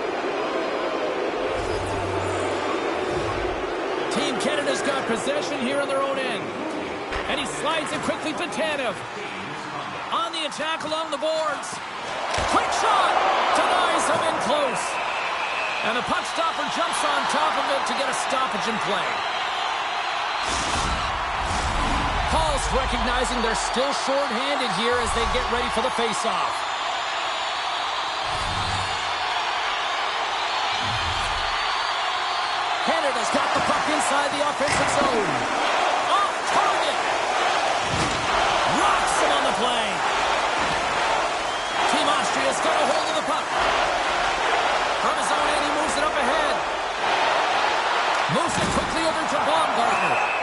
Team Canada's got possession here on their own end. And he slides it quickly to Tanev. On the attack along the boards. Quick shot! Denies him in close. And the puck stopper jumps on top of it to get a stoppage in play. Hall's recognizing they're still short-handed here as they get ready for the face-off. Canada's got the puck inside the offensive zone. Off target. Rocks him on the play. Team Austria's got a hold of the puck. From his own end, he moves it up ahead. Moves it quickly over to Baumgartner.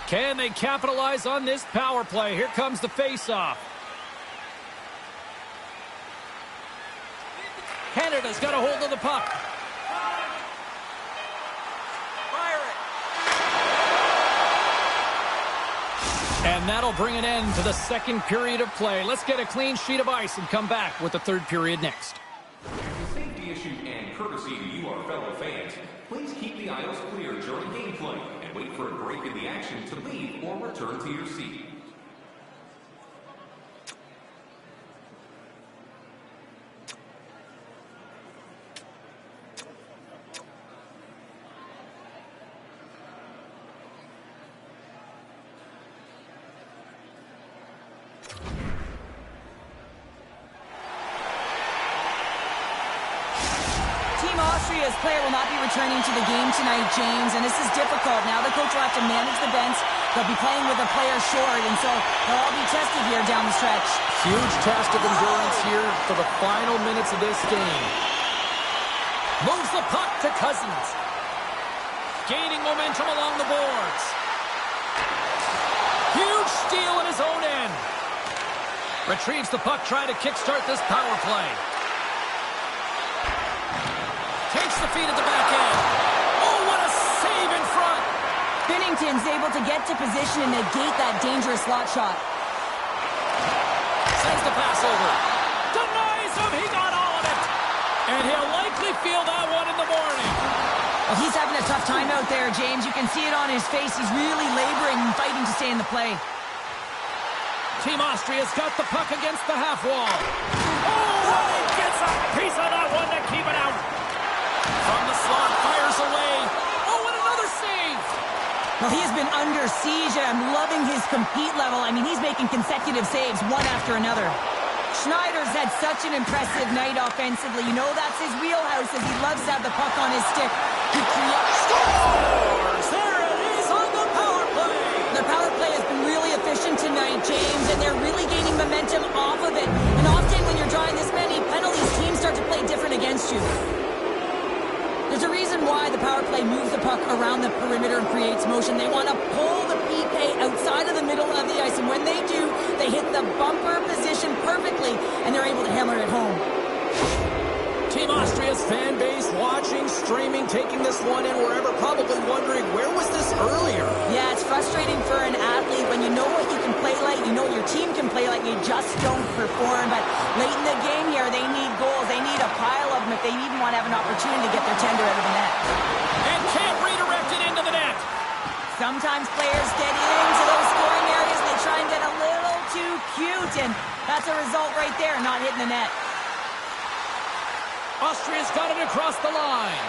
Can they capitalize on this power play? Here comes the face-off. Canada's got a hold of the puck. Fire it. And that'll bring an end to the second period of play. Let's get a clean sheet of ice and come back with the third period next. Safety issue and courtesy to you, our fellow fans, please keep the aisles clear during gameplay and wait for a break in the action to leave or return to your seat. Austria's player will not be returning to the game tonight, James, and this is difficult. Now the coach will have to manage the bench They'll be playing with a player short, and so they'll all be tested here down the stretch. Huge test of endurance here for the final minutes of this game. Moves the puck to Cousins. Gaining momentum along the boards. Huge steal in his own end. Retrieves the puck, trying to kickstart this power play. Takes the feed at the back end. Oh, what a save in front. Binnington's able to get to position and negate that dangerous slot shot. Sends the pass over. Denies him. He got all of it. And he'll likely feel that one in the morning. Well, he's having a tough time out there, James. You can see it on his face. He's really laboring and fighting to stay in the play. Team Austria's got the puck against the half wall. Oh, he gets a piece of that one to keep it out. From the slot, fires away. Oh, and another save. Well, he has been under siege, and I'm loving his compete level. I mean, he's making consecutive saves, one after another. Schneider's had such an impressive night offensively. You know that's his wheelhouse, as he loves to have the puck on his stick. He scores! There it is on the power play. The power play has been really efficient tonight, James, and they're really gaining momentum off of it. And often when you're drawing this many penalties, teams start to play different against you. There's a reason why the power play moves the puck around the perimeter and creates motion. They want to pull the PK outside of the middle of the ice, and when they do, they hit the bumper position perfectly, and they're able to hammer it home. Team Austria's fan base watching, streaming, taking this one in wherever, probably wondering, where was this earlier? Yeah, it's frustrating for an athlete when you know what you can play like, you know what your team can play like, you just don't perform. But late in the game here, they need goals. They need a pile of them if they even want to have an opportunity to get their tender out of the net. And can't redirect it into the net. Sometimes players get into those scoring areas, they try and get a little too cute, and that's a result right there, not hitting the net. Austria's got it across the line.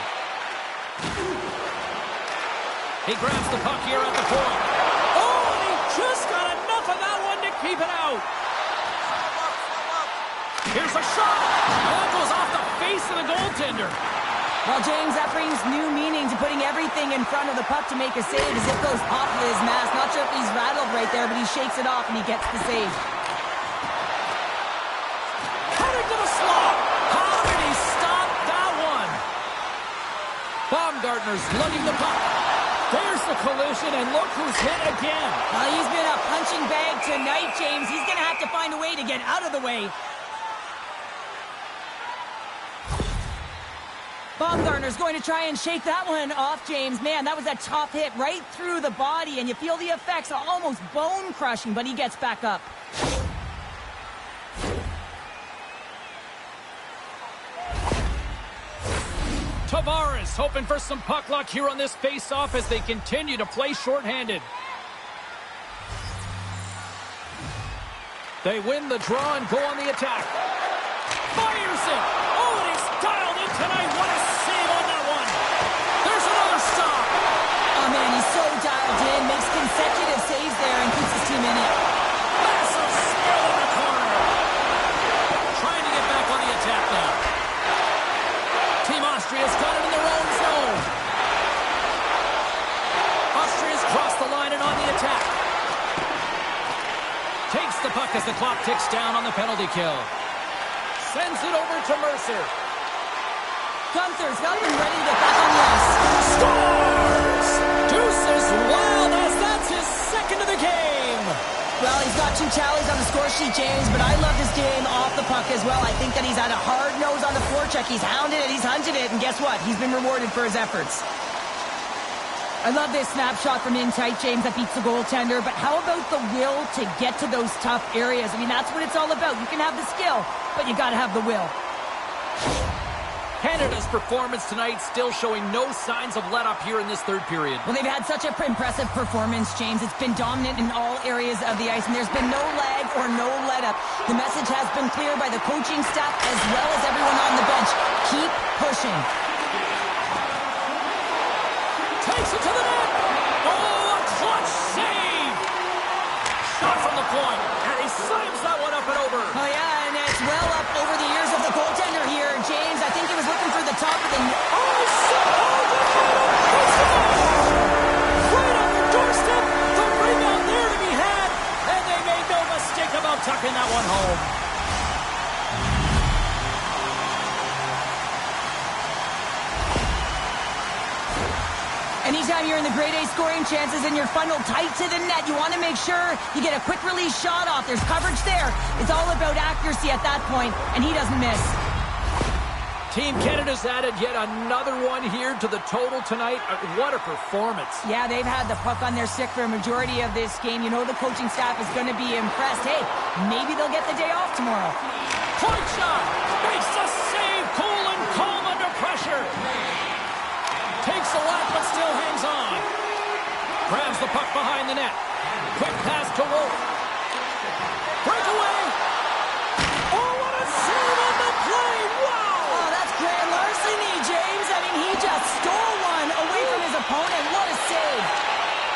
He grabs the puck here at the point. Oh, and he just got enough of that one to keep it out. Here's a shot. That goes off the face of the goaltender. Well, James, that brings new meaning to putting everything in front of the puck to make a save as it goes off of his mask. Not sure if he's rattled right there, but he shakes it off and he gets the save. Cutting to the slot. How did he stop that one? Baumgartner's lugging the puck. There's the collision, and look who's hit again. Well, he's been a punching bag tonight, James. He's going to have to find a way to get out of the way. Baumgartner's going to try and shake that one off, James. Man, that was a tough hit right through the body, and you feel the effects, almost bone-crushing, but he gets back up. Tavares hoping for some puck luck here on this face-off as they continue to play shorthanded. They win the draw and go on the attack. Fires it! Oh, and he's dialed in tonight. What a save on that one! There's another stop! Oh, man, he's so dialed in. Makes consecutive saves there and keeps his team in it. Massive spill in the corner. Trying to get back on the attack now. Team Austria's got it in their own zone. Austria's crossed the line and on the attack. Takes the puck as the clock ticks down on the penalty kill. Sends it over to Mercer. Gunther's got him ready to get back on the ice. Scores! Deuces wild as that's his second of the game. Well, he's got 2 tallies on the score sheet, James, but I love his game off the puck as well. I think that he's had a hard nose on the forecheck. He's hounded it, he's hunted it, and guess what? He's been rewarded for his efforts. I love this snapshot from in tight, James, that beats the goaltender, but how about the will to get to those tough areas? I mean, that's what it's all about. You can have the skill, but you got to have the will. Canada's performance tonight still showing no signs of let-up here in this third period. Well, they've had such an impressive performance, James. It's been dominant in all areas of the ice, and there's been no lag or no let-up. The message has been clear by the coaching staff as well as everyone on the bench. Keep pushing. Takes it to the net. Oh, a clutch save. Shot from the point, and he slams that one up and over. Oh, yeah, and it's well up over the ears of the goaltender here, James. I think he was looking for the top of the net. Oh, somehow the puts it in. Right on the doorstep, the one home. Anytime you're in the grade A scoring chances and you're funneled tight to the net, you want to make sure you get a quick release shot off. There's coverage there. It's all about accuracy at that point, and he doesn't miss. Team Canada's added yet another one here to the total tonight. What a performance. Yeah, they've had the puck on their stick for a majority of this game. You know the coaching staff is going to be impressed. Hey, maybe they'll get the day off tomorrow. Point shot! Makes the save! Cool and calm under pressure. Takes a lap, but still hangs on. Grabs the puck behind the net. Quick pass to Wolf. Breakaway! Oh, what a save on the play! Wow! Oh, that's grand larceny, James. I mean, he just stole one away from his opponent. What a save.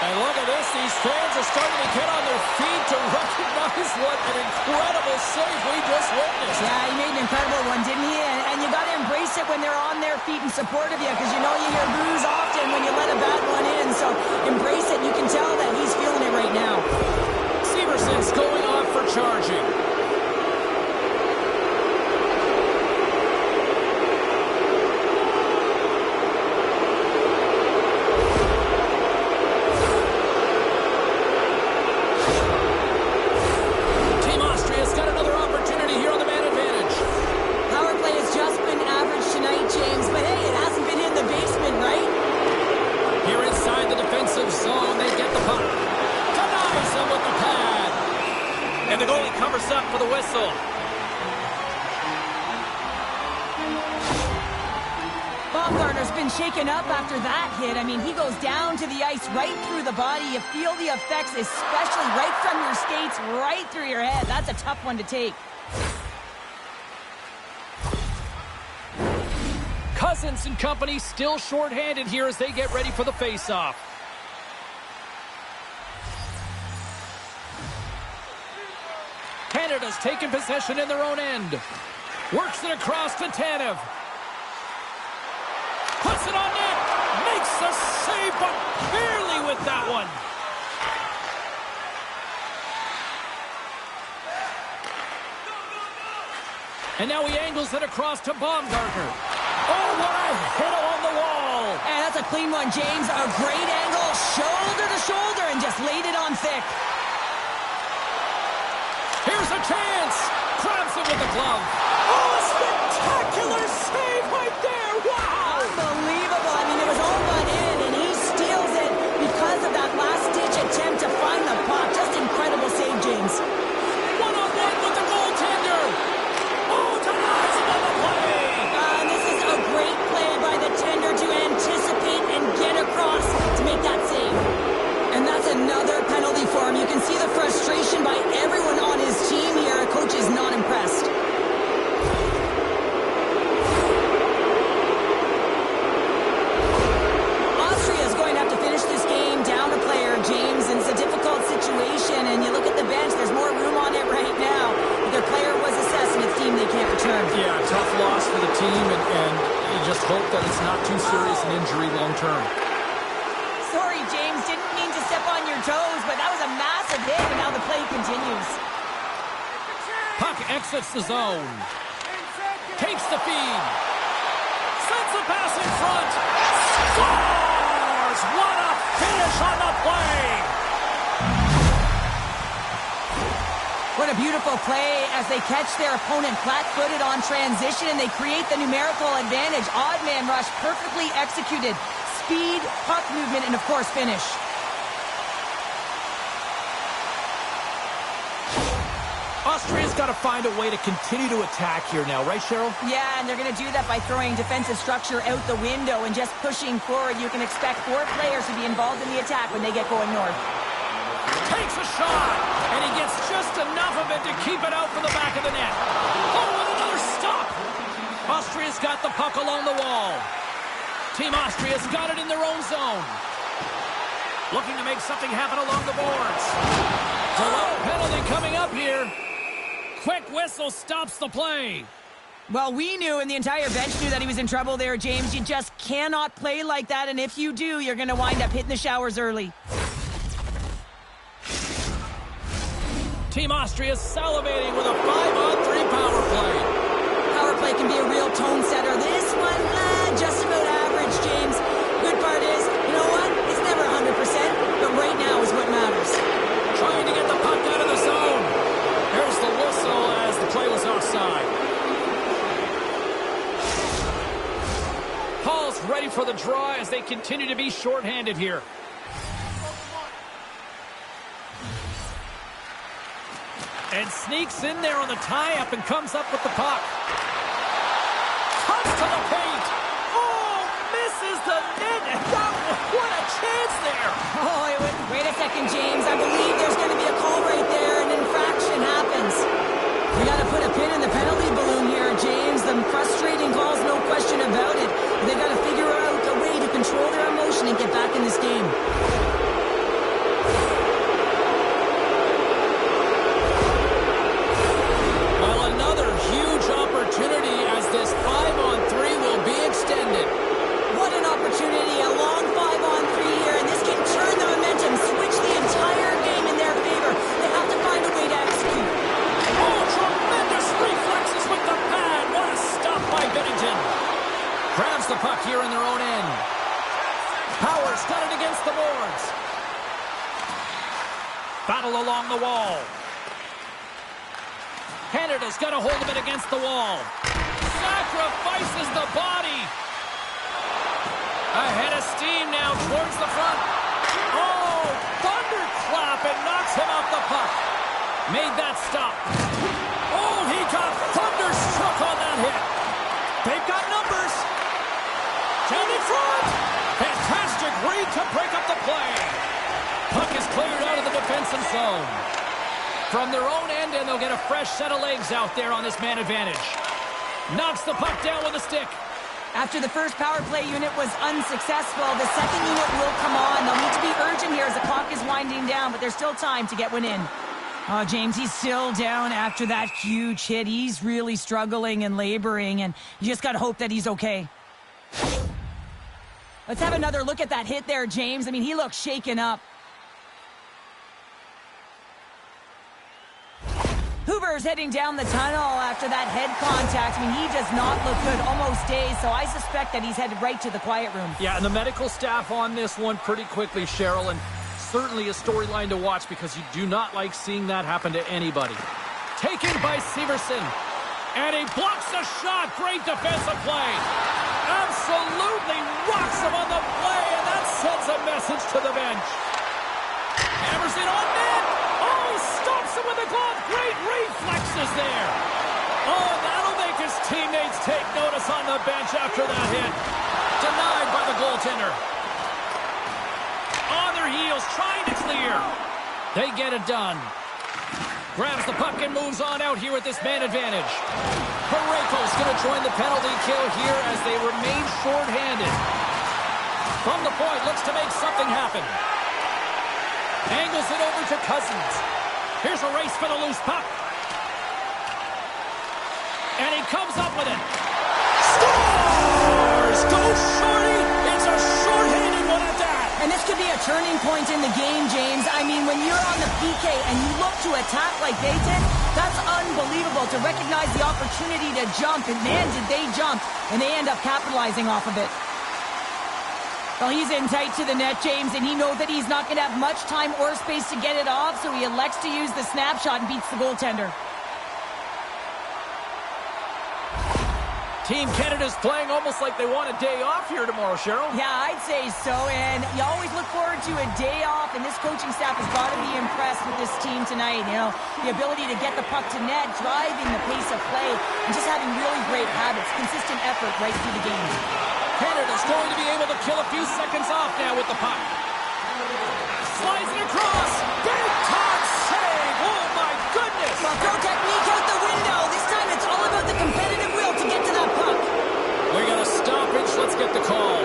And look at this. These fans are starting to get on their feet to recognize what an incredible save we just witnessed. Yeah, he made an incredible one, didn't he? And you got to embrace it when they're on their feet in support of you, because you know you hear boos often when you let a bad one in. So embrace it. You can tell that he's feeling it right now. Severson's going off for charging. Shaken up after that hit. I mean, he goes down to the ice right through the body. You feel the effects, especially right from your skates, right through your head. That's a tough one to take. Cousins and company still shorthanded here as they get ready for the face-off. Canada's taking possession in their own end. Works it across to Tanev. Puts it on net. Makes the save, but barely with that one. And now he angles it across to Baumgartner. Oh, what a hit on the wall. And that's a clean one, James. A great angle, shoulder to shoulder, and just laid it on thick. Here's a chance. Grabs it with the glove. Oh, a spectacular save right there. Wow. Unbelievable. I mean, it was all run in, and he steals it because of that last-ditch attempt to find the puck. Just incredible save, James. One-on-one with the goaltender. Oh, denies him on the play. This is a great play by the tender to anticipate and get across to make that save. And that's another penalty for him. You can see the frustration by everyone on his team here. A coach is not impressed. Austria is going to have to finish this game down a player, James, and it's a difficult situation. And you look at the bench, there's more room on it right now. But their player was assessed, and it's team they can't return. Yeah, tough loss for the team, and you just hope that it's not too serious an injury long term. Sorry, James, didn't mean to step on your toes, but that was a massive hit, and now the play continues. Puck exits the zone. Takes the feed. Sends the pass in front. Scores! What a finish on the play! What a beautiful play as they catch their opponent flat-footed on transition, and they create the numerical advantage. Odd man rush, perfectly executed. Speed, puck movement, and of course finish. Austria's got to find a way to continue to attack here now, right, Cheryl? Yeah, and they're going to do that by throwing defensive structure out the window and just pushing forward. You can expect 4 players to be involved in the attack when they get going north. Takes a shot, and he gets just enough of it to keep it out from the back of the net. Oh, and another stop! Austria's got the puck along the wall. Team Austria's got it in their own zone. Looking to make something happen along the boards. Delay penalty coming up here. Quick whistle stops the play. Well, we knew, and the entire bench knew, that he was in trouble there, James. You just cannot play like that, and if you do, you're going to wind up hitting the showers early. Team Austria is salivating with a 5-on-3 power play. Power play can be a real tone setter. This one, just about average, James. Good part is, you know what? It's never 100%, but right now is what matters. Trying to get the puck out of the zone. There's the whistle as the play was offside. Hall's ready for the draw as they continue to be shorthanded here. And sneaks in there on the tie-up and comes up with the puck. Comes to the paint. Oh, misses the net. What a chance there. Oh, wait a second, James. I believe there's going to be a call right there. An infraction happens. We got to put a pin in the penalty balloon here, James. The frustrating calls, no question about it. They've got to figure out a way to control their emotion and get back in this game. Opportunity as this 5-on-3 will be extended. What an opportunity, a long 5-on-3 here, and this can turn the momentum, switch the entire game in their favor. They have to find a way to execute. Oh, tremendous reflexes with the pad. What a stop by Bennington. Grabs the puck here in their own end. Powers got it against the boards. Battle along the wall. Canada's got a hold of it against the wall. Sacrifices the body. Ahead of steam now towards the front. Oh, thunderclap and knocks him off the puck. Made that stop. Oh, he got thunderstruck on that hit. They've got numbers. Down in front. Fantastic read to break up the play. Puck is cleared out of the defensive zone. From their own end, and they'll get a fresh set of legs out there on this man advantage. Knocks the puck down with a stick. After the first power play unit was unsuccessful, the second unit will come on. They'll need to be urgent here as the clock is winding down, but there's still time to get one in. Oh, James, he's still down after that huge hit. He's really struggling and laboring, and you just got to hope that he's okay. Let's have another look at that hit there, James. I mean, he looks shaken up. Huber's heading down the tunnel after that head contact. I mean, he does not look good, almost dazed, so I suspect that he's headed right to the quiet room. Yeah, and the medical staff on this one pretty quickly, Cheryl, and certainly a storyline to watch because you do not like seeing that happen to anybody. Taken by Severson, and he blocks a shot. Great defensive play. Absolutely rocks him on the play, and that sends a message to the bench. Hammers it on net. Oh, stops him with a glove. Great reflexes there. Oh, that'll make his teammates take notice on the bench after that hit. Denied by the goaltender. On their heels, trying to clear. They get it done. Grabs the puck and moves on out here with this man advantage. Parayko's going to join the penalty kill here as they remain short-handed. From the point, looks to make something happen. Angles it over to Cousins. Here's a race for the loose puck. And he comes up with it. Scores! Go Shorty! It's a short-handed one at that. And this could be a turning point in the game, James. I mean, when you're on the PK and you look to attack like they did, that's unbelievable to recognize the opportunity to jump. And man, did they jump. And they end up capitalizing off of it. Well, he's in tight to the net, James, and he knows that he's not going to have much time or space to get it off, so he elects to use the snapshot and beats the goaltender. Team Canada's playing almost like they want a day off here tomorrow, Cheryl. Yeah, I'd say so, and you always look forward to a day off, and this coaching staff has got to be impressed with this team tonight. You know, the ability to get the puck to net, driving the pace of play, and just having really great habits, consistent effort right through the game. Canada's going to be able to kill a few seconds off now with the puck. Slides it across. Big time save. Oh, my goodness. Well, throw technique out the window. This time it's all about the competitive will to get to that puck. We got a stoppage. Let's get the call.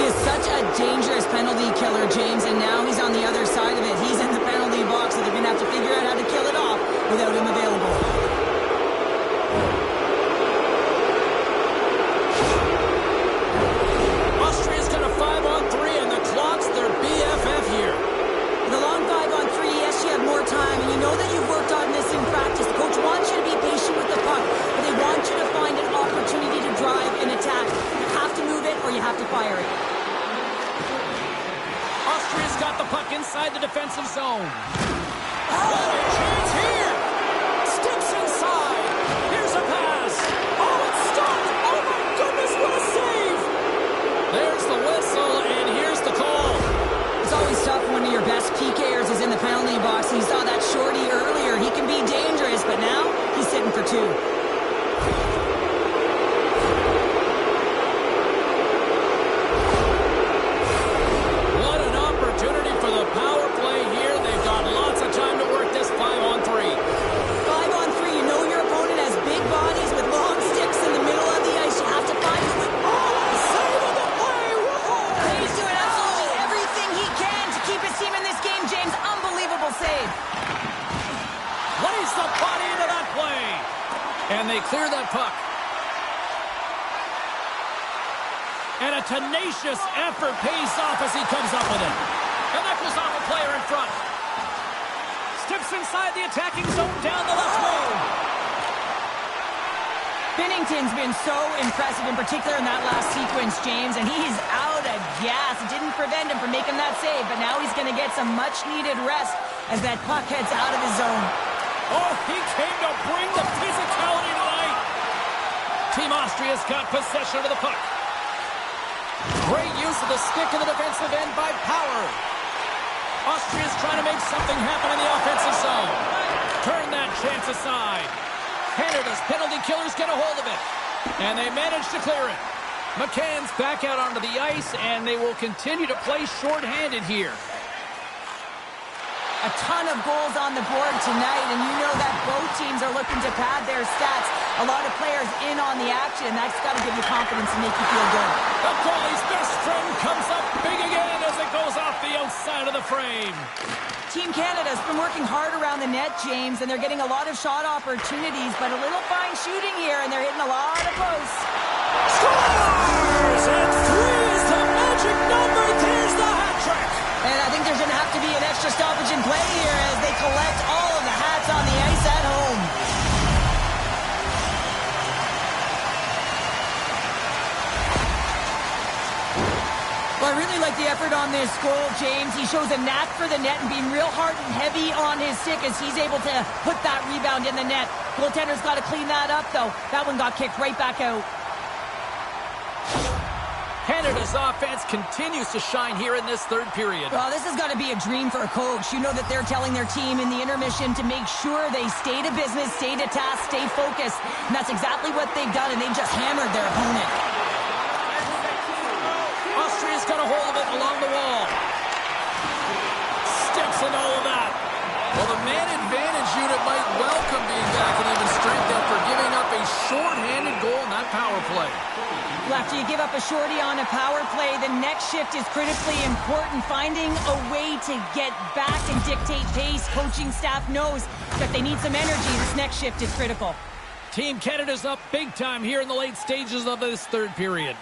He is such a dangerous penalty killer, James, and now he's on the other side of it. He's in the penalty box, so they're going to have to figure out how to kill it off without him available. Austria's got a 5-on-3, and the clock's their BFF here. The long 5-on-3 And they clear that puck. And a tenacious effort pays off as he comes up with it. And that goes off a player in front. Steps inside the attacking zone down the left wing. Binnington's been so impressive, in particular in that last sequence, James, and he's out of gas. It didn't prevent him from making that save, but now he's going to get some much-needed rest as that puck heads out of his zone. Oh, he came to bring the physicality tonight. Team Austria's got possession of the puck. Great use of the stick in the defensive end by Power. Austria's trying to make something happen in the offensive zone. Turn that chance aside. Canada's penalty killers get a hold of it. And they manage to clear it. McCann's back out onto the ice, and they will continue to play shorthanded here. A ton of goals on the board tonight, and you know that both teams are looking to pad their stats. A lot of players in on the action, and that's got to give you confidence and make you feel good. The goalie's best friend comes up big again as it goes off the outside of the frame. Team Canada's been working hard around the net, James, and they're getting a lot of shot opportunities, but a little fine shooting here, and they're hitting a lot of posts. Scores! And 3 is the magic number. There's the hat trick. And I think there's going to have to be an extra stoppage in play here as they collect all of the hats on the ice at home. Well, I really like the effort on this goal, James. He shows a knack for the net and being real hard and heavy on his stick as he's able to put that rebound in the net. Goaltender's got to clean that up, though. That one got kicked right back out. Canada's offense continues to shine here in this third period. Well, this has got to be a dream for a coach. You know that they're telling their team in the intermission to make sure they stay to business, stay to task, stay focused. And that's exactly what they've done, and they've just hammered their opponent. Austria's got a hold of it along the wall. Steps and all of that. Well, the man advantage unit might welcome being back in even strength after giving up a short-handed goal in that power play. Well, after you give up a shorty on a power play, the next shift is critically important. Finding a way to get back and dictate pace. Coaching staff knows that they need some energy. This next shift is critical. Team Canada's up big time here in the late stages of this third period.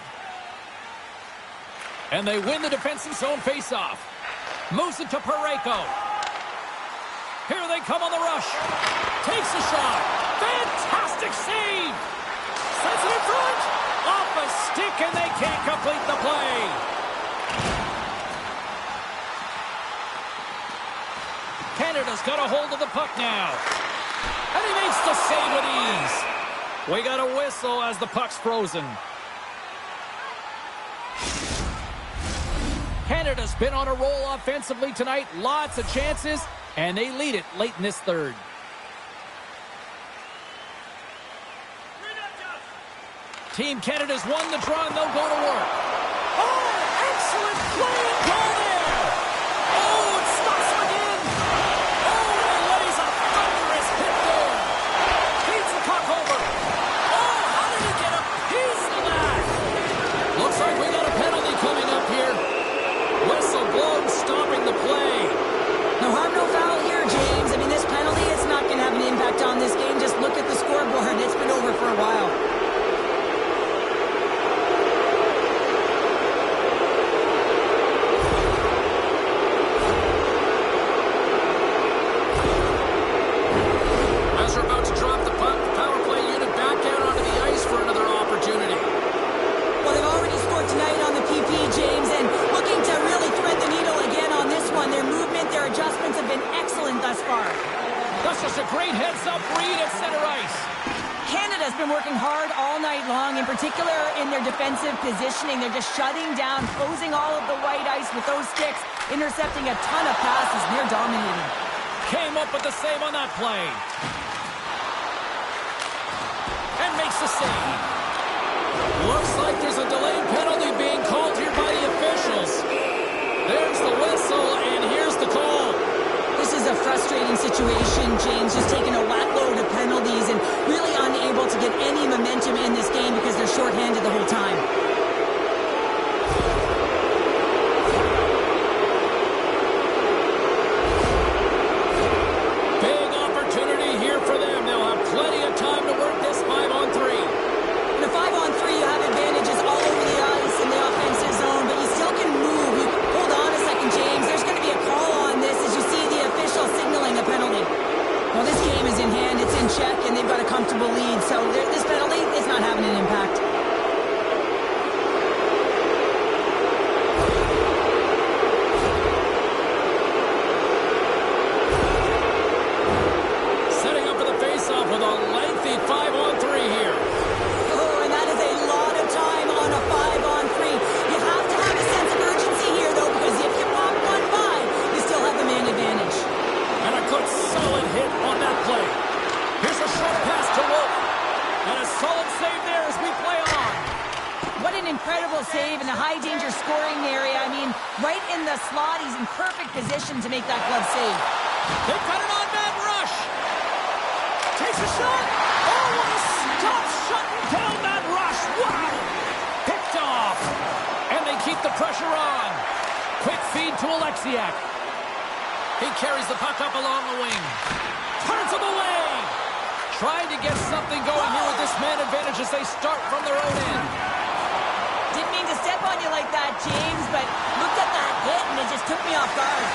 And they win the defensive zone face-off. Moves it to Parayko. Here they come on the rush. Takes a shot. Fantastic save. Sets it in front. Off a stick, and they can't complete the play. Canada's got a hold of the puck now. And he makes the save with ease. We got a whistle as the puck's frozen. Canada's been on a roll offensively tonight. Lots of chances, and they lead it late in this third. Team Canada's won the draw, and they'll go to work. Oh, excellent play and goal there. Oh, it stops him again. Oh, and lays a thunderous hit there. Feeds the puck over. Oh, how did he get a piece of that? Looks like we got a penalty coming up here. Whistle blown, stopping the play. No harm, no foul here, James. I mean, this penalty is not going to have an impact on this game. Just look at the scoreboard. It's been over for a while. Positioning. They're just shutting down, closing all of the white ice with those sticks, intercepting a ton of passes, and they're dominating. Came up with the save on that play. And makes the save. Looks like there's a delayed penalty being called here by the officials. There's the whistle, and here's the call. This is a frustrating situation, James, just taking a whack load of penalties and really unable to get any momentum in this game because they're shorthanded the whole time. Big opportunity here for them. They'll have plenty of time to work this is in hand, it's in check, and they've got a comfortable lead. So this penalty is not having an impact. Setting up for the face-off with a lengthy 5-on-3 here. Oh, and that is a lot of time on a 5-on-3. You have to have a sense of urgency here, though, because if you pop one by, you still have the man advantage. And a good solid hit on that play. Here's a short pass to Wolf. And a solid save there as we play on. What an incredible save in a high-danger scoring area. I mean, right in the slot, he's in perfect position to make that glove save. They've got an on-man rush. Takes a shot. Oh, what a stop shutting down that rush. Wow. Picked off. And they keep the pressure on. Quick feed to Alexiak. He carries the puck up along the wing. Turns him away. Trying to get something going here with this man advantage as they start from their own end. Didn't mean to step on you like that, James, but looked at that hit and it just took me off guard.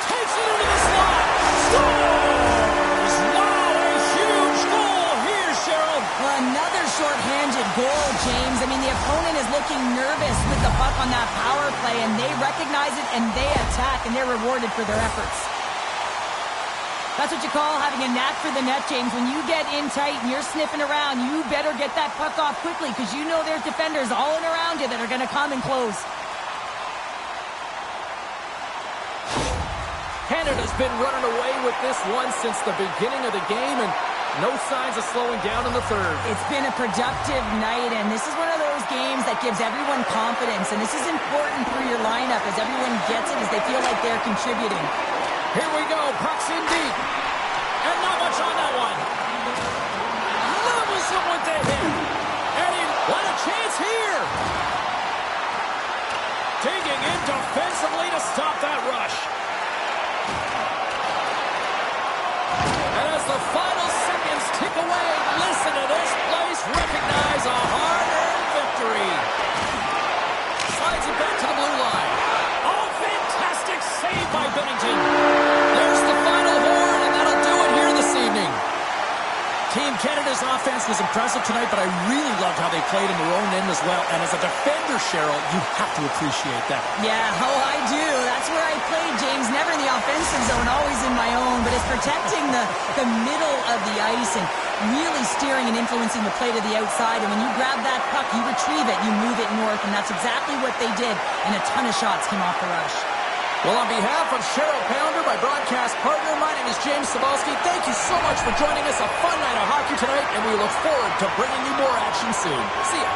Takes it into the slot. Scores! Wow, a huge goal here, Cheryl. Well, another short-handed goal, James. I mean, the opponent is looking nervous with the puck on that power play, and they recognize it, and they attack, and they're rewarded for their efforts. That's what you call having a knack for the net, James. When you get in tight and you're sniffing around, you better get that puck off quickly because you know there's defenders all in around you that are going to come and close. Canada's been running away with this one since the beginning of the game, and no signs of slowing down in the third. It's been a productive night, and this is one of those games that gives everyone confidence, and this is important for your lineup as everyone gets it, as they feel like they're contributing. Here we go, puck's in deep. And not much on that one. Levels him with the hit. And what a chance here. Digging in defensively to stop that rush. And as the final seconds tick away, listen to this place recognize a hard-earned victory. Slides it back to the blue line. Oh, fantastic save by Bennington. There's the final horn, and that'll do it here this evening. Team Canada's offense was impressive tonight, but I really loved how they played in their own end as well. And as a defender, Cheryl, you have to appreciate that. Yeah, oh, I do. That's where I played, James. Never in the offensive zone, always in my own. But it's protecting the middle of the ice and really steering and influencing the play to the outside. And when you grab that puck, you retrieve it, you move it north. And that's exactly what they did. And a ton of shots came off the rush. Well, on behalf of Cheryl Pounder, my broadcast partner, my name is James Cebulski. Thank you so much for joining us. A fun night of hockey tonight, and we look forward to bringing you more action soon. See ya.